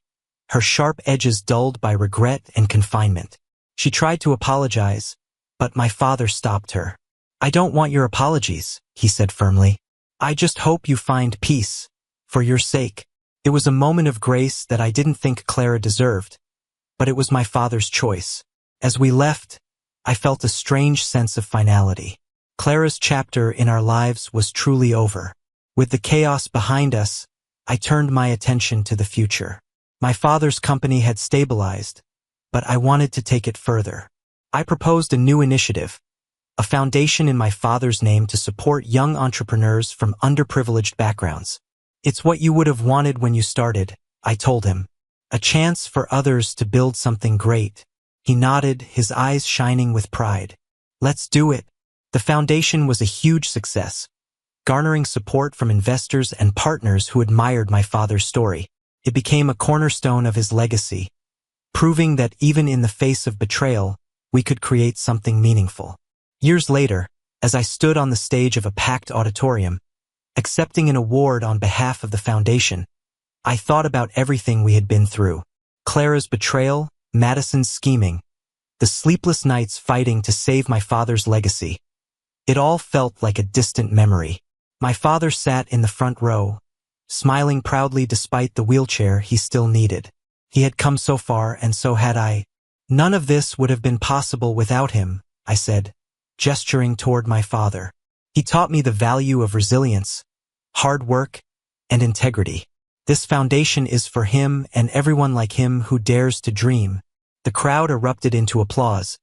her sharp edges dulled by regret and confinement. She tried to apologize, but my father stopped her. "I don't want your apologies," he said firmly. "I just hope you find peace, for your sake." It was a moment of grace that I didn't think Clara deserved, but it was my father's choice. As we left, I felt a strange sense of finality. Clara's chapter in our lives was truly over. With the chaos behind us, I turned my attention to the future. My father's company had stabilized, but I wanted to take it further. I proposed a new initiative, a foundation in my father's name to support young entrepreneurs from underprivileged backgrounds. "It's what you would have wanted when you started," I told him. "A chance for others to build something great." He nodded, his eyes shining with pride. "Let's do it." The foundation was a huge success, garnering support from investors and partners who admired my father's story. It became a cornerstone of his legacy, proving that even in the face of betrayal, we could create something meaningful. Years later, as I stood on the stage of a packed auditorium, accepting an award on behalf of the foundation, I thought about everything we had been through. Clara's betrayal, Madison's scheming, the sleepless nights fighting to save my father's legacy. It all felt like a distant memory. My father sat in the front row, smiling proudly despite the wheelchair he still needed. He had come so far, and so had I. None of this would have been possible without him, I said, gesturing toward my father. He taught me the value of resilience, hard work, and integrity. This foundation is for him and everyone like him who dares to dream. The crowd erupted into applause,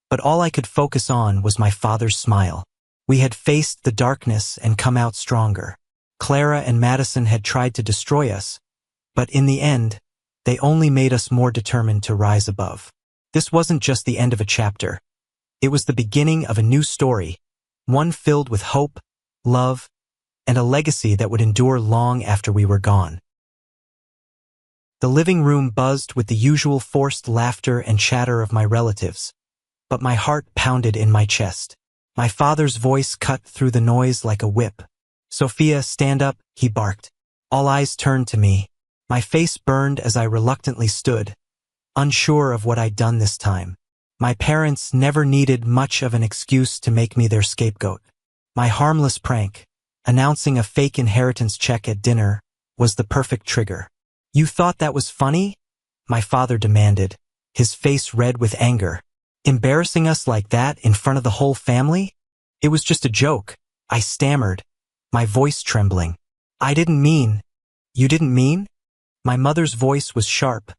but all I could focus on was my father's smile. We had faced the darkness and come out stronger. Clara and Madison had tried to destroy us, but in the end, they only made us more determined to rise above. This wasn't just the end of a chapter. It was the beginning of a new story, one filled with hope, love, and a legacy that would endure long after we were gone. The living room buzzed with the usual forced laughter and chatter of my relatives, but my heart pounded in my chest. My father's voice cut through the noise like a whip. "Sophia, stand up," he barked. All eyes turned to me. My face burned as I reluctantly stood, unsure of what I'd done this time. My parents never needed much of an excuse to make me their scapegoat. My harmless prank, announcing a fake inheritance check at dinner, was the perfect trigger. "You thought that was funny?" my father demanded, his face red with anger. "Embarrassing us like that in front of the whole family?" "It was just a joke," I stammered, my voice trembling. "I didn't mean." "You didn't mean?" My mother's voice was sharp,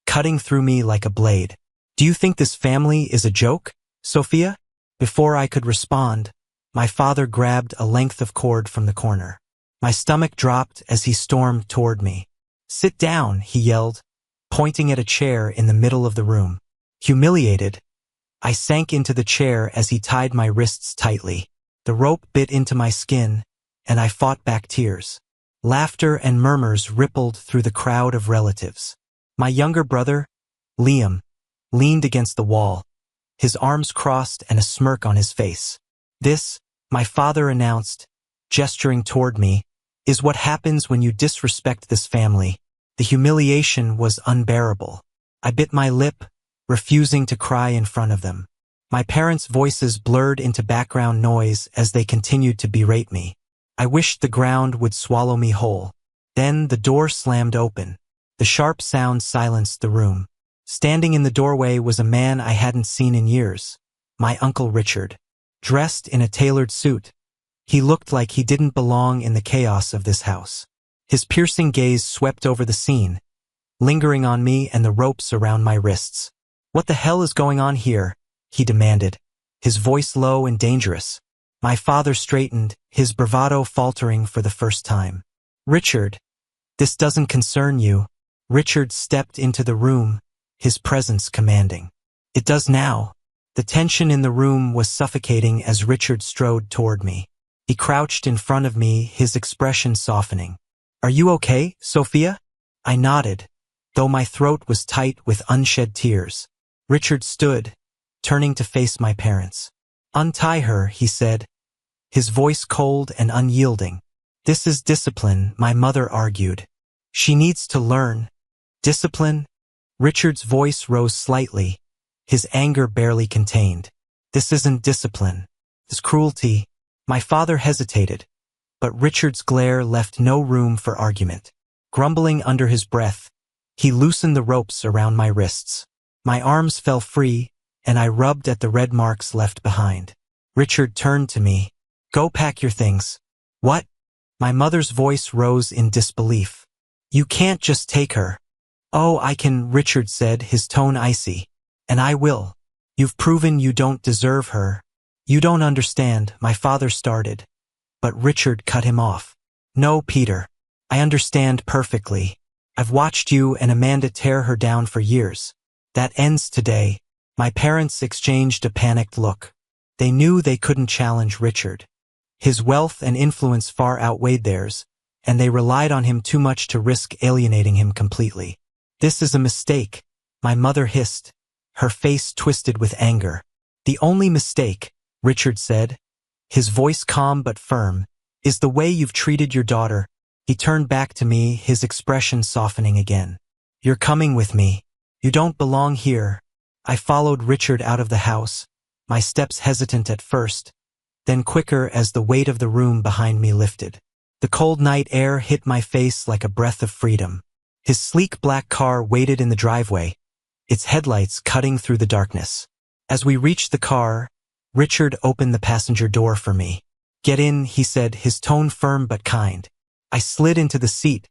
cutting through me like a blade. "Do you think this family is a joke, Sophia?" Before I could respond, my father grabbed a length of cord from the corner. My stomach dropped as he stormed toward me. "Sit down," he yelled, pointing at a chair in the middle of the room. Humiliated, I sank into the chair as he tied my wrists tightly. The rope bit into my skin, and I fought back tears. Laughter and murmurs rippled through the crowd of relatives. My younger brother, Liam, leaned against the wall, his arms crossed and a smirk on his face. "This," my father announced, gesturing toward me, "is what happens when you disrespect this family." The humiliation was unbearable. I bit my lip, refusing to cry in front of them. My parents' voices blurred into background noise as they continued to berate me. I wished the ground would swallow me whole. Then the door slammed open. The sharp sound silenced the room. Standing in the doorway was a man I hadn't seen in years, my Uncle Richard. Dressed in a tailored suit, he looked like he didn't belong in the chaos of this house. His piercing gaze swept over the scene, lingering on me and the ropes around my wrists. "What the hell is going on here?" he demanded, his voice low and dangerous. My father straightened, his bravado faltering for the first time. "Richard, this doesn't concern you." Richard stepped into the room, his presence commanding. "It does now." The tension in the room was suffocating as Richard strode toward me. He crouched in front of me, his expression softening. "Are you okay, Sophia?" I nodded, though my throat was tight with unshed tears. Richard stood, turning to face my parents. "Untie her," he said, his voice cold and unyielding. "This is discipline," my mother argued. "She needs to learn." "Discipline?" Richard's voice rose slightly, his anger barely contained. "This isn't discipline. It's cruelty." My father hesitated, but Richard's glare left no room for argument. Grumbling under his breath, he loosened the ropes around my wrists. My arms fell free, and I rubbed at the red marks left behind. Richard turned to me. "Go pack your things." "What?" My mother's voice rose in disbelief. "You can't just take her." "Oh, I can," Richard said, his tone icy. "And I will. You've proven you don't deserve her." "You don't understand," my father started, but Richard cut him off. "No, Peter. I understand perfectly. I've watched you and Amanda tear her down for years. That ends today." My parents exchanged a panicked look. They knew they couldn't challenge Richard. His wealth and influence far outweighed theirs, and they relied on him too much to risk alienating him completely. "This is a mistake," my mother hissed, her face twisted with anger. "The only mistake," Richard said, his voice calm but firm, "is the way you've treated your daughter." He turned back to me, his expression softening again. "You're coming with me. You don't belong here." I followed Richard out of the house, my steps hesitant at first, then quicker as the weight of the room behind me lifted. The cold night air hit my face like a breath of freedom. His sleek black car waited in the driveway, its headlights cutting through the darkness. As we reached the car, Richard opened the passenger door for me. "Get in," he said, his tone firm but kind. I slid into the seat,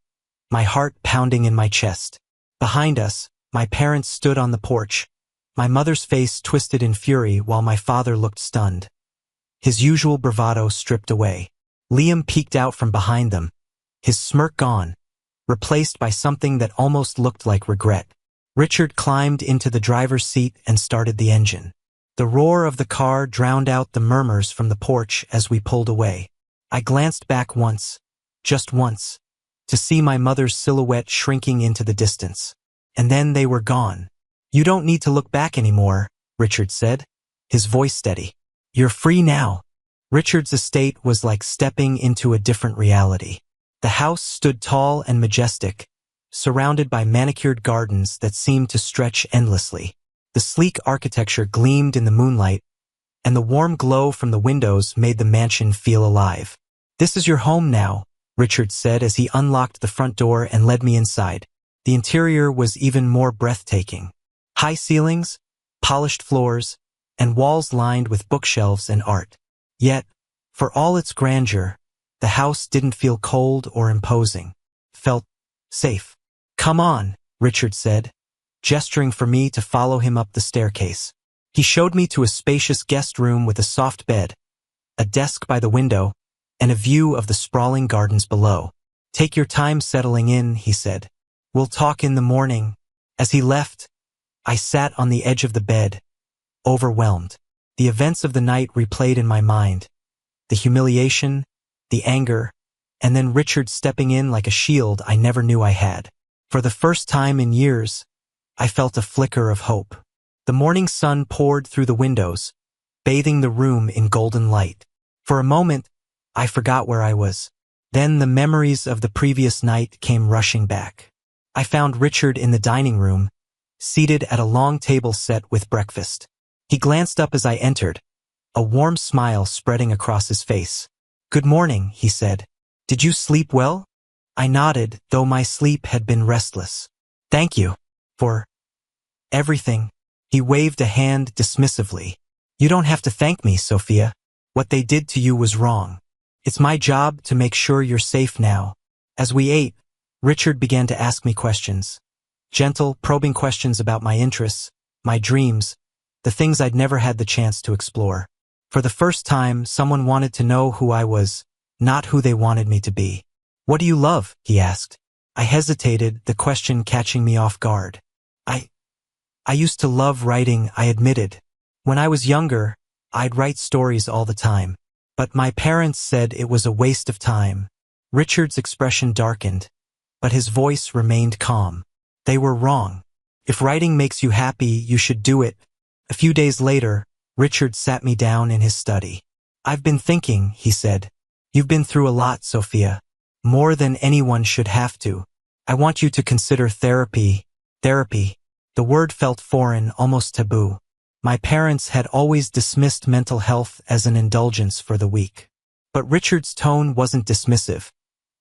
my heart pounding in my chest. Behind us, my parents stood on the porch, my mother's face twisted in fury while my father looked stunned, his usual bravado stripped away. Liam peeked out from behind them, his smirk gone, replaced by something that almost looked like regret. Richard climbed into the driver's seat and started the engine. The roar of the car drowned out the murmurs from the porch as we pulled away. I glanced back once, just once, to see my mother's silhouette shrinking into the distance. And then they were gone. "You don't need to look back anymore," Richard said, his voice steady. "You're free now." Richard's estate was like stepping into a different reality. The house stood tall and majestic, surrounded by manicured gardens that seemed to stretch endlessly. The sleek architecture gleamed in the moonlight, and the warm glow from the windows made the mansion feel alive. "This is your home now," Richard said as he unlocked the front door and led me inside. The interior was even more breathtaking. High ceilings, polished floors, and walls lined with bookshelves and art. Yet, for all its grandeur, the house didn't feel cold or imposing. It felt safe. "Come on," Richard said, gesturing for me to follow him up the staircase. He showed me to a spacious guest room with a soft bed, a desk by the window, and a view of the sprawling gardens below. "Take your time settling in," he said. "We'll talk in the morning." As he left, I sat on the edge of the bed, overwhelmed. The events of the night replayed in my mind. The humiliation, the anger, and then Richard stepping in like a shield I never knew I had. For the first time in years, I felt a flicker of hope. The morning sun poured through the windows, bathing the room in golden light. For a moment, I forgot where I was. Then the memories of the previous night came rushing back. I found Richard in the dining room, seated at a long table set with breakfast. He glanced up as I entered, a warm smile spreading across his face. "Good morning," he said. "Did you sleep well?" I nodded, though my sleep had been restless. "Thank you for everything." He waved a hand dismissively. "You don't have to thank me, Sophia. What they did to you was wrong. It's my job to make sure you're safe now." As we ate, Richard began to ask me questions. Gentle, probing questions about my interests, my dreams, the things I'd never had the chance to explore. For the first time, someone wanted to know who I was, not who they wanted me to be. "What do you love?" he asked. I hesitated, the question catching me off guard. I used to love writing, I admitted. When I was younger, I'd write stories all the time. But my parents said it was a waste of time. Richard's expression darkened, but his voice remained calm. They were wrong. If writing makes you happy, you should do it. A few days later, Richard sat me down in his study. "I've been thinking," he said. "You've been through a lot, Sophia. More than anyone should have to. I want you to consider therapy." Therapy. The word felt foreign, almost taboo. My parents had always dismissed mental health as an indulgence for the weak. But Richard's tone wasn't dismissive.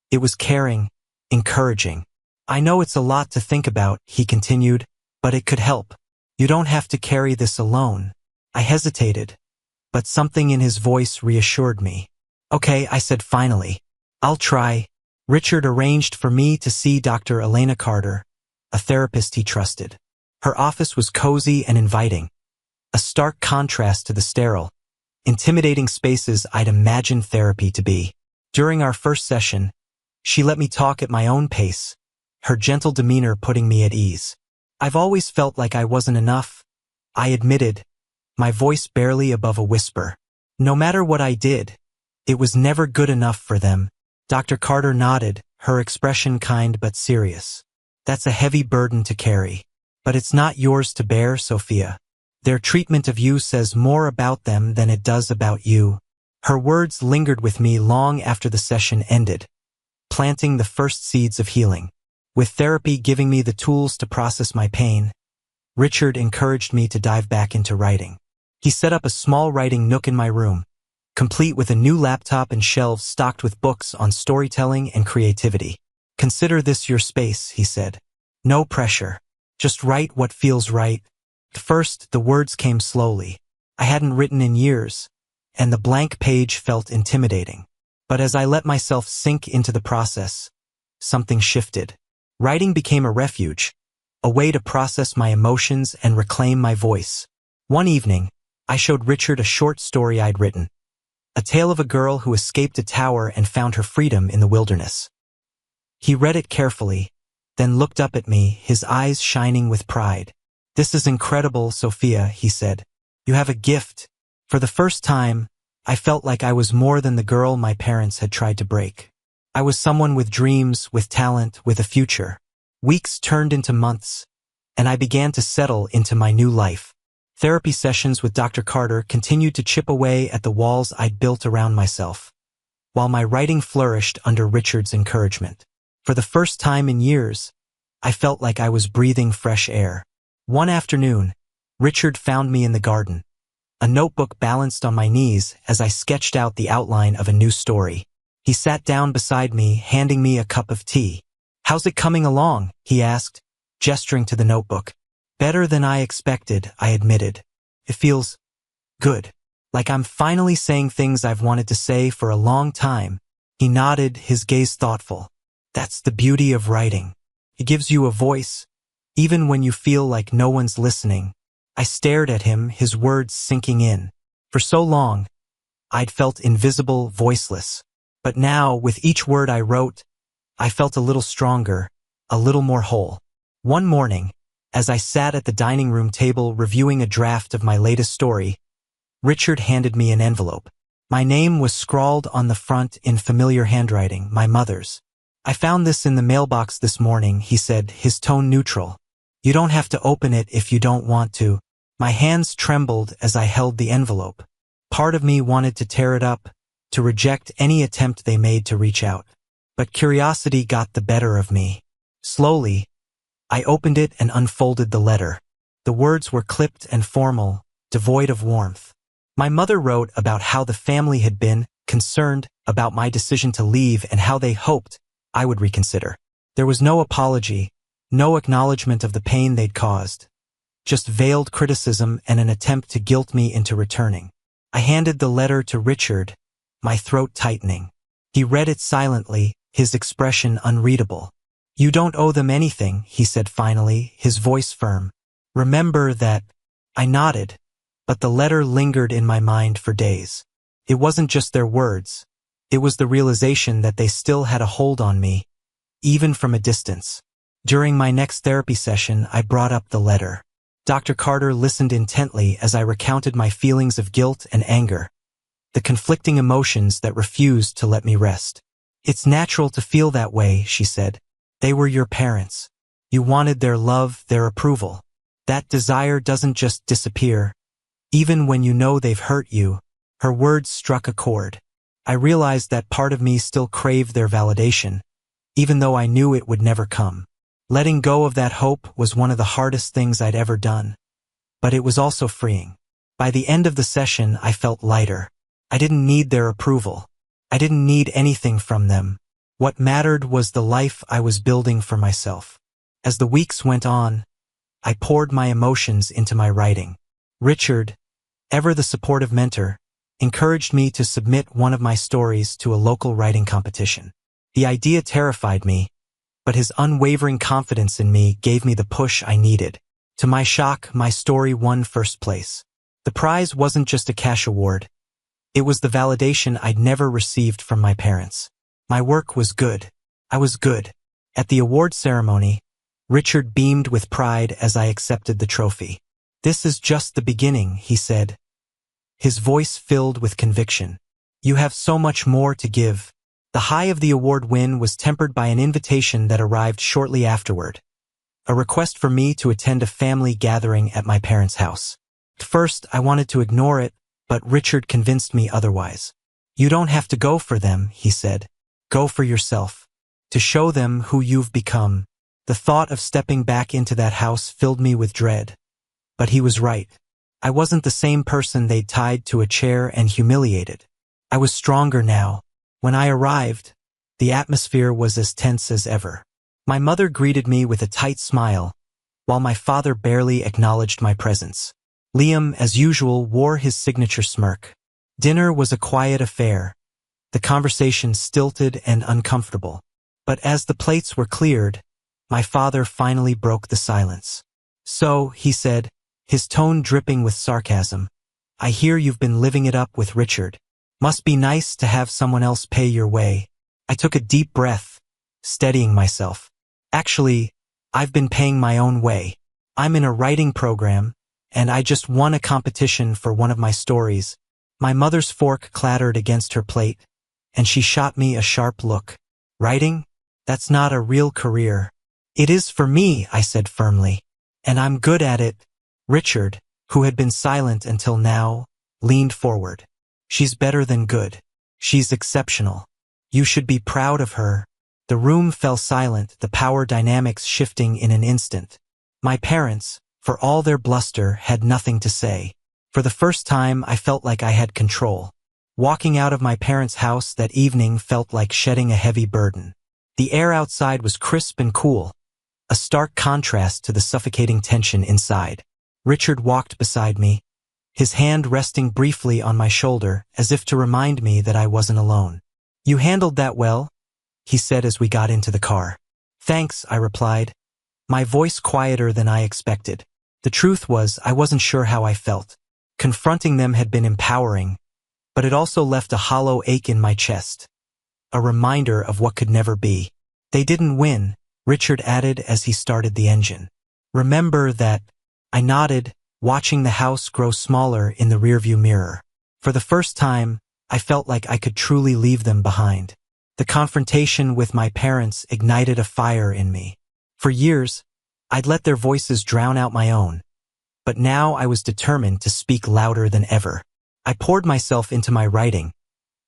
It was caring, encouraging. "I know it's a lot to think about," he continued, "but it could help. You don't have to carry this alone." I hesitated, but something in his voice reassured me. "Okay," I said finally. "I'll try." Richard arranged for me to see Dr. Elena Carter, a therapist he trusted. Her office was cozy and inviting, a stark contrast to the sterile, intimidating spaces I'd imagined therapy to be. During our first session, she let me talk at my own pace, her gentle demeanor putting me at ease. "I've always felt like I wasn't enough," I admitted, my voice barely above a whisper. "No matter what I did, it was never good enough for them." Dr. Carter nodded, her expression kind but serious. That's a heavy burden to carry. But it's not yours to bear, Sophia. Their treatment of you says more about them than it does about you. Her words lingered with me long after the session ended, planting the first seeds of healing. With therapy giving me the tools to process my pain, Richard encouraged me to dive back into writing. He set up a small writing nook in my room, complete with a new laptop and shelves stocked with books on storytelling and creativity. Consider this your space, he said. No pressure. Just write what feels right. At first, the words came slowly. I hadn't written in years, and the blank page felt intimidating. But as I let myself sink into the process, something shifted. Writing became a refuge, a way to process my emotions and reclaim my voice. One evening, I showed Richard a short story I'd written, a tale of a girl who escaped a tower and found her freedom in the wilderness. He read it carefully, then looked up at me, his eyes shining with pride. "This is incredible, Sophia," he said. "You have a gift." For the first time, I felt like I was more than the girl my parents had tried to break. I was someone with dreams, with talent, with a future. Weeks turned into months, and I began to settle into my new life. Therapy sessions with Dr. Carter continued to chip away at the walls I'd built around myself, while my writing flourished under Richard's encouragement. For the first time in years, I felt like I was breathing fresh air. One afternoon, Richard found me in the garden, a notebook balanced on my knees as I sketched out the outline of a new story. He sat down beside me, handing me a cup of tea. "How's it coming along?" he asked, gesturing to the notebook. "Better than I expected," I admitted. "It feels good. Like I'm finally saying things I've wanted to say for a long time." He nodded, his gaze thoughtful. "That's the beauty of writing. It gives you a voice, even when you feel like no one's listening." I stared at him, his words sinking in. For so long, I'd felt invisible, voiceless. But now, with each word I wrote, I felt a little stronger, a little more whole. One morning, as I sat at the dining room table reviewing a draft of my latest story, Richard handed me an envelope. My name was scrawled on the front in familiar handwriting, my mother's. "I found this in the mailbox this morning," he said, his tone neutral. "You don't have to open it if you don't want to." My hands trembled as I held the envelope. Part of me wanted to tear it up, to reject any attempt they made to reach out. But curiosity got the better of me. Slowly, I opened it and unfolded the letter. The words were clipped and formal, devoid of warmth. My mother wrote about how the family had been concerned about my decision to leave and how they hoped I would reconsider. There was no apology, no acknowledgement of the pain they'd caused, just veiled criticism and an attempt to guilt me into returning. I handed the letter to Richard, my throat tightening. He read it silently, his expression unreadable. "You don't owe them anything," he said finally, his voice firm. "Remember that." I nodded, but the letter lingered in my mind for days. It wasn't just their words. It was the realization that they still had a hold on me, even from a distance. During my next therapy session, I brought up the letter. Dr. Carter listened intently as I recounted my feelings of guilt and anger, the conflicting emotions that refused to let me rest. "It's natural to feel that way," she said. "They were your parents. You wanted their love, their approval. That desire doesn't just disappear, even when you know they've hurt you." Her words struck a chord. I realized that part of me still craved their validation, even though I knew it would never come. Letting go of that hope was one of the hardest things I'd ever done, but it was also freeing. By the end of the session, I felt lighter. I didn't need their approval. I didn't need anything from them. What mattered was the life I was building for myself. As the weeks went on, I poured my emotions into my writing. Richard, ever the supportive mentor, encouraged me to submit one of my stories to a local writing competition. The idea terrified me, but his unwavering confidence in me gave me the push I needed. To my shock, my story won first place. The prize wasn't just a cash award. It was the validation I'd never received from my parents. My work was good. I was good. At the award ceremony, Richard beamed with pride as I accepted the trophy. "This is just the beginning," he said, his voice filled with conviction. "You have so much more to give." The high of the award win was tempered by an invitation that arrived shortly afterward, a request for me to attend a family gathering at my parents' house. At first, I wanted to ignore it, but Richard convinced me otherwise. "You don't have to go for them," he said. "Go for yourself. To show them who you've become." The thought of stepping back into that house filled me with dread. But he was right. I wasn't the same person they'd tied to a chair and humiliated. I was stronger now. When I arrived, the atmosphere was as tense as ever. My mother greeted me with a tight smile, while my father barely acknowledged my presence. Liam, as usual, wore his signature smirk. Dinner was a quiet affair, the conversation stilted and uncomfortable. But as the plates were cleared, my father finally broke the silence. "So," he said, his tone dripping with sarcasm, "I hear you've been living it up with Richard. Must be nice to have someone else pay your way." I took a deep breath, steadying myself. "Actually, I've been paying my own way. I'm in a writing program, and I just won a competition for one of my stories." My mother's fork clattered against her plate, and she shot me a sharp look. "Writing? That's not a real career." "It is for me," I said firmly, "and I'm good at it." Richard, who had been silent until now, leaned forward. "She's better than good. She's exceptional. You should be proud of her." The room fell silent, the power dynamics shifting in an instant. My parents, for all their bluster, had nothing to say. For the first time, I felt like I had control. Walking out of my parents' house that evening felt like shedding a heavy burden. The air outside was crisp and cool, a stark contrast to the suffocating tension inside. Richard walked beside me, his hand resting briefly on my shoulder as if to remind me that I wasn't alone. "You handled that well," he said as we got into the car. "Thanks," I replied, my voice quieter than I expected. The truth was, I wasn't sure how I felt. Confronting them had been empowering, but it also left a hollow ache in my chest, a reminder of what could never be. "They didn't win," Richard added as he started the engine. "Remember that." I nodded, watching the house grow smaller in the rearview mirror. For the first time, I felt like I could truly leave them behind. The confrontation with my parents ignited a fire in me. For years, I'd let their voices drown out my own, but now I was determined to speak louder than ever. I poured myself into my writing,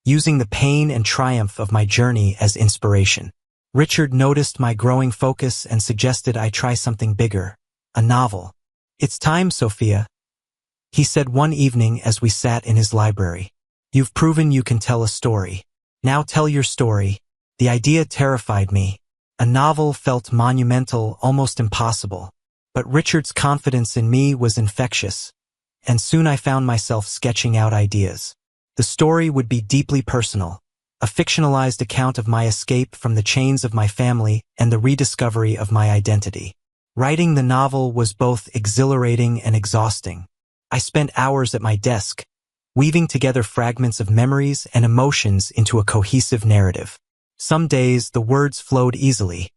using the pain and triumph of my journey as inspiration. Richard noticed my growing focus and suggested I try something bigger, a novel. "It's time, Sophia," he said one evening as we sat in his library. "You've proven you can tell a story. Now tell your story." The idea terrified me. A novel felt monumental, almost impossible. But Richard's confidence in me was infectious, and soon I found myself sketching out ideas. The story would be deeply personal, a fictionalized account of my escape from the chains of my family and the rediscovery of my identity. Writing the novel was both exhilarating and exhausting. I spent hours at my desk, weaving together fragments of memories and emotions into a cohesive narrative. Some days the words flowed easily.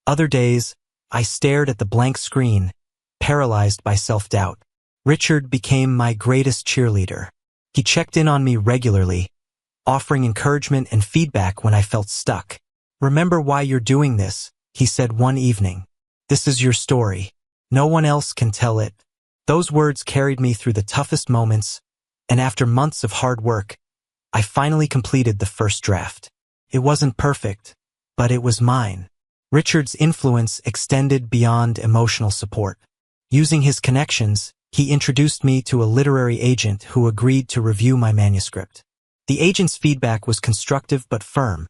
Other days, I stared at the blank screen, paralyzed by self-doubt. Richard became my greatest cheerleader. He checked in on me regularly, offering encouragement and feedback when I felt stuck. "Remember why you're doing this," he said one evening. "This is your story. No one else can tell it." Those words carried me through the toughest moments, and after months of hard work, I finally completed the first draft. It wasn't perfect, but it was mine. Richard's influence extended beyond emotional support. Using his connections, he introduced me to a literary agent who agreed to review my manuscript. The agent's feedback was constructive but firm.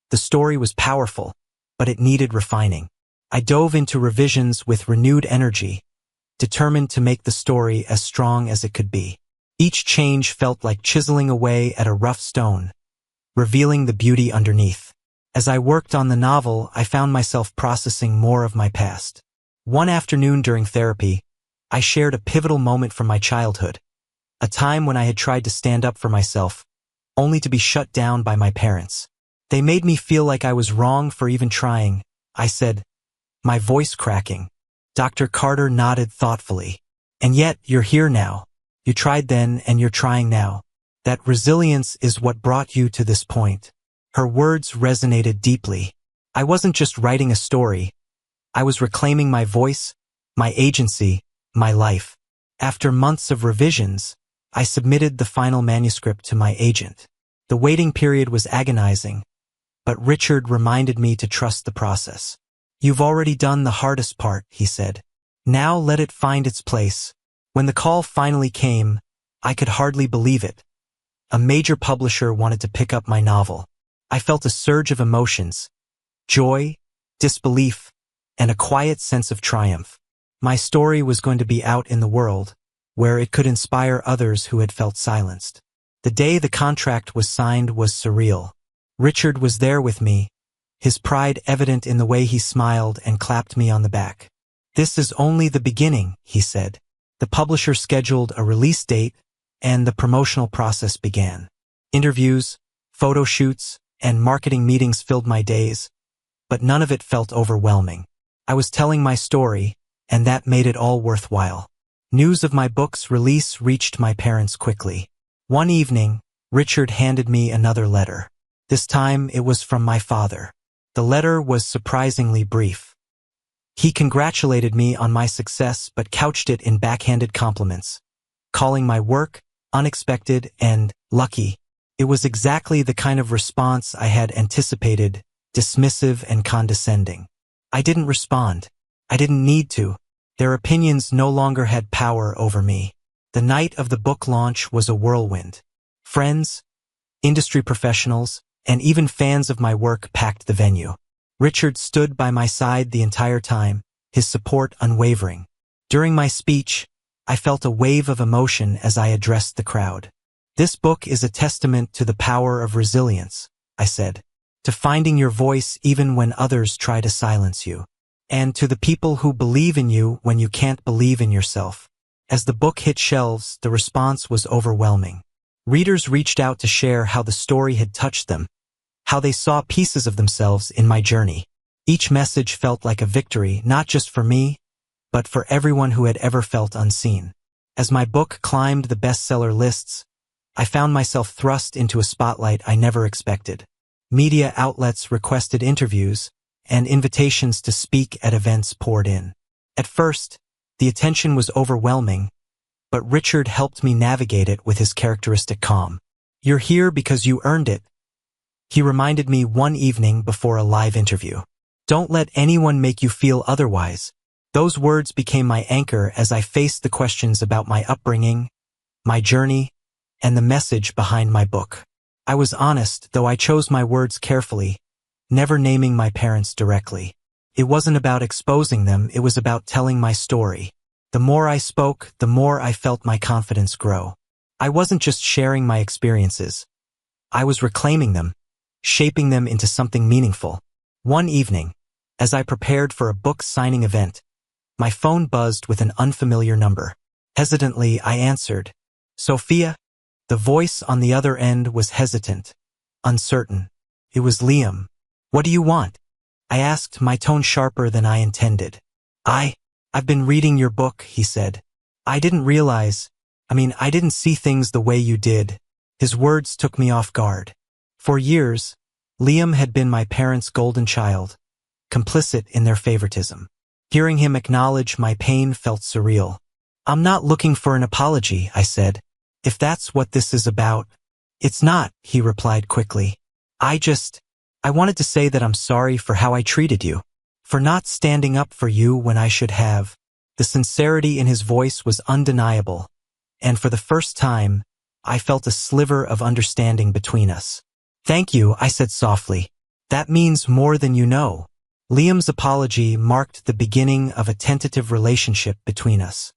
The story was powerful, but it needed refining. I dove into revisions with renewed energy, determined to make the story as strong as it could be. Each change felt like chiseling away at a rough stone, revealing the beauty underneath. As I worked on the novel, I found myself processing more of my past. One afternoon during therapy, I shared a pivotal moment from my childhood, a time when I had tried to stand up for myself, only to be shut down by my parents. "They made me feel like I was wrong for even trying," I said, my voice cracking. Dr. Carter nodded thoughtfully. "And yet, you're here now. You tried then and you're trying now. That resilience is what brought you to this point." Her words resonated deeply. I wasn't just writing a story. I was reclaiming my voice, my agency, my life. After months of revisions, I submitted the final manuscript to my agent. The waiting period was agonizing, but Richard reminded me to trust the process. "You've already done the hardest part," he said. "Now let it find its place." When the call finally came, I could hardly believe it. A major publisher wanted to pick up my novel. I felt a surge of emotions: joy, disbelief, and a quiet sense of triumph. My story was going to be out in the world, where it could inspire others who had felt silenced. The day the contract was signed was surreal. Richard was there with me, his pride evident in the way he smiled and clapped me on the back. "This is only the beginning," he said. The publisher scheduled a release date, and the promotional process began. Interviews, photo shoots, and marketing meetings filled my days, but none of it felt overwhelming. I was telling my story, and that made it all worthwhile. News of my book's release reached my parents quickly. One evening, Richard handed me another letter. This time it was from my father. The letter was surprisingly brief. He congratulated me on my success but couched it in backhanded compliments, calling my work unexpected and lucky. It was exactly the kind of response I had anticipated, dismissive and condescending. I didn't respond. I didn't need to. Their opinions no longer had power over me. The night of the book launch was a whirlwind. Friends, industry professionals, and even fans of my work packed the venue. Richard stood by my side the entire time, his support unwavering. During my speech, I felt a wave of emotion as I addressed the crowd. "This book is a testament to the power of resilience," I said, "to finding your voice even when others try to silence you, and to the people who believe in you when you can't believe in yourself." As the book hit shelves, the response was overwhelming. Readers reached out to share how the story had touched them, how they saw pieces of themselves in my journey. Each message felt like a victory, not just for me, but for everyone who had ever felt unseen. As my book climbed the bestseller lists, I found myself thrust into a spotlight I never expected. Media outlets requested interviews, and invitations to speak at events poured in. At first, the attention was overwhelming, but Richard helped me navigate it with his characteristic calm. "You're here because you earned it," he reminded me one evening before a live interview. "Don't let anyone make you feel otherwise." Those words became my anchor as I faced the questions about my upbringing, my journey, and the message behind my book. I was honest, though I chose my words carefully, never naming my parents directly. It wasn't about exposing them, it was about telling my story. The more I spoke, the more I felt my confidence grow. I wasn't just sharing my experiences. I was reclaiming them, shaping them into something meaningful. One evening, as I prepared for a book signing event, my phone buzzed with an unfamiliar number. Hesitantly, I answered. "Sophia?" The voice on the other end was hesitant, uncertain. It was Liam. "What do you want?" I asked, my tone sharper than I intended. I've been reading your book," he said. I didn't see things the way you did." His words took me off guard. For years, Liam had been my parents' golden child, complicit in their favoritism. Hearing him acknowledge my pain felt surreal. "I'm not looking for an apology," I said. "If that's what this is about." "It's not," he replied quickly. I wanted to say that I'm sorry for how I treated you, for not standing up for you when I should have." The sincerity in his voice was undeniable, and for the first time, I felt a sliver of understanding between us. "Thank you," I said softly. "That means more than you know." Liam's apology marked the beginning of a tentative relationship between us.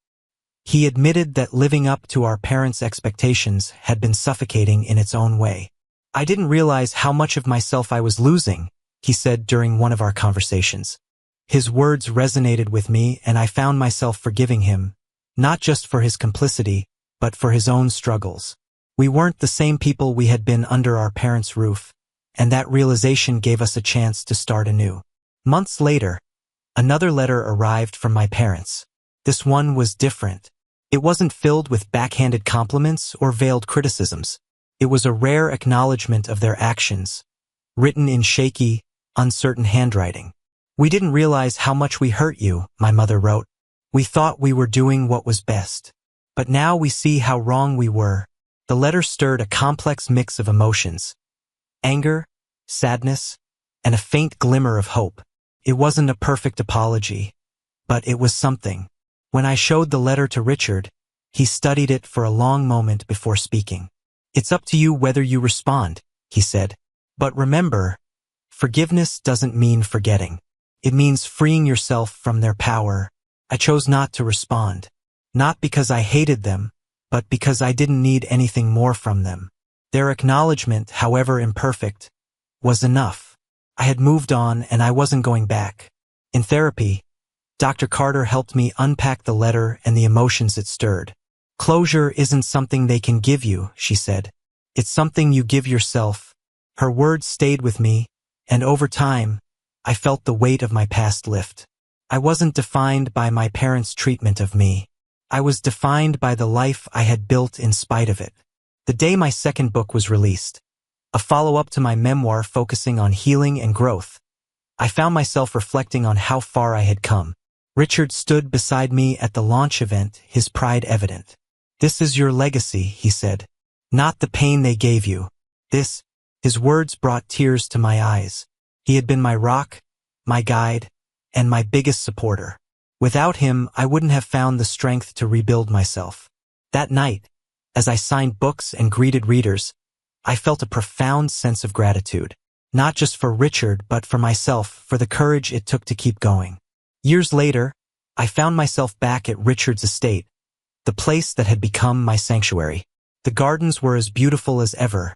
He admitted that living up to our parents' expectations had been suffocating in its own way. "I didn't realize how much of myself I was losing," he said during one of our conversations. His words resonated with me, and I found myself forgiving him, not just for his complicity, but for his own struggles. We weren't the same people we had been under our parents' roof, and that realization gave us a chance to start anew. Months later, another letter arrived from my parents. This one was different. It wasn't filled with backhanded compliments or veiled criticisms. It was a rare acknowledgement of their actions, written in shaky, uncertain handwriting. "We didn't realize how much we hurt you," my mother wrote. "We thought we were doing what was best. But now we see how wrong we were." The letter stirred a complex mix of emotions: anger, sadness, and a faint glimmer of hope. It wasn't a perfect apology, but it was something. When I showed the letter to Richard, he studied it for a long moment before speaking. "It's up to you whether you respond," he said. "But remember, forgiveness doesn't mean forgetting. It means freeing yourself from their power." I chose not to respond. Not because I hated them, but because I didn't need anything more from them. Their acknowledgement, however imperfect, was enough. I had moved on and I wasn't going back. In therapy, Dr. Carter helped me unpack the letter and the emotions it stirred. "Closure isn't something they can give you," she said. "It's something you give yourself." Her words stayed with me, and over time, I felt the weight of my past lift. I wasn't defined by my parents' treatment of me. I was defined by the life I had built in spite of it. The day my second book was released, a follow-up to my memoir focusing on healing and growth, I found myself reflecting on how far I had come. Richard stood beside me at the launch event, his pride evident. "This is your legacy," he said. "Not the pain they gave you. This." His words brought tears to my eyes. He had been my rock, my guide, and my biggest supporter. Without him, I wouldn't have found the strength to rebuild myself. That night, as I signed books and greeted readers, I felt a profound sense of gratitude. Not just for Richard, but for myself, for the courage it took to keep going. Years later, I found myself back at Richard's estate, the place that had become my sanctuary. The gardens were as beautiful as ever,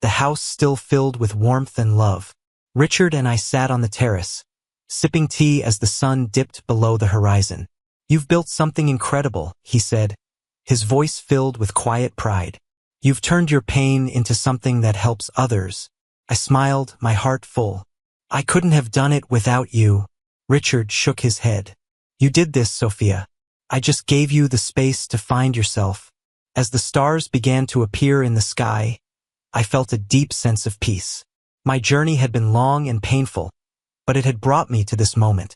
the house still filled with warmth and love. Richard and I sat on the terrace, sipping tea as the sun dipped below the horizon. "You've built something incredible," he said, his voice filled with quiet pride. "You've turned your pain into something that helps others." I smiled, my heart full. "I couldn't have done it without you." Richard shook his head. "You did this, Sophia. I just gave you the space to find yourself." As the stars began to appear in the sky, I felt a deep sense of peace. My journey had been long and painful, but it had brought me to this moment.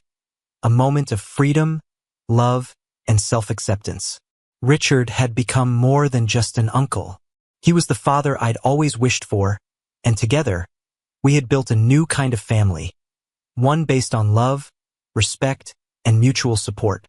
A moment of freedom, love, and self-acceptance. Richard had become more than just an uncle. He was the father I'd always wished for, and together, we had built a new kind of family. One based on love, respect, and mutual support.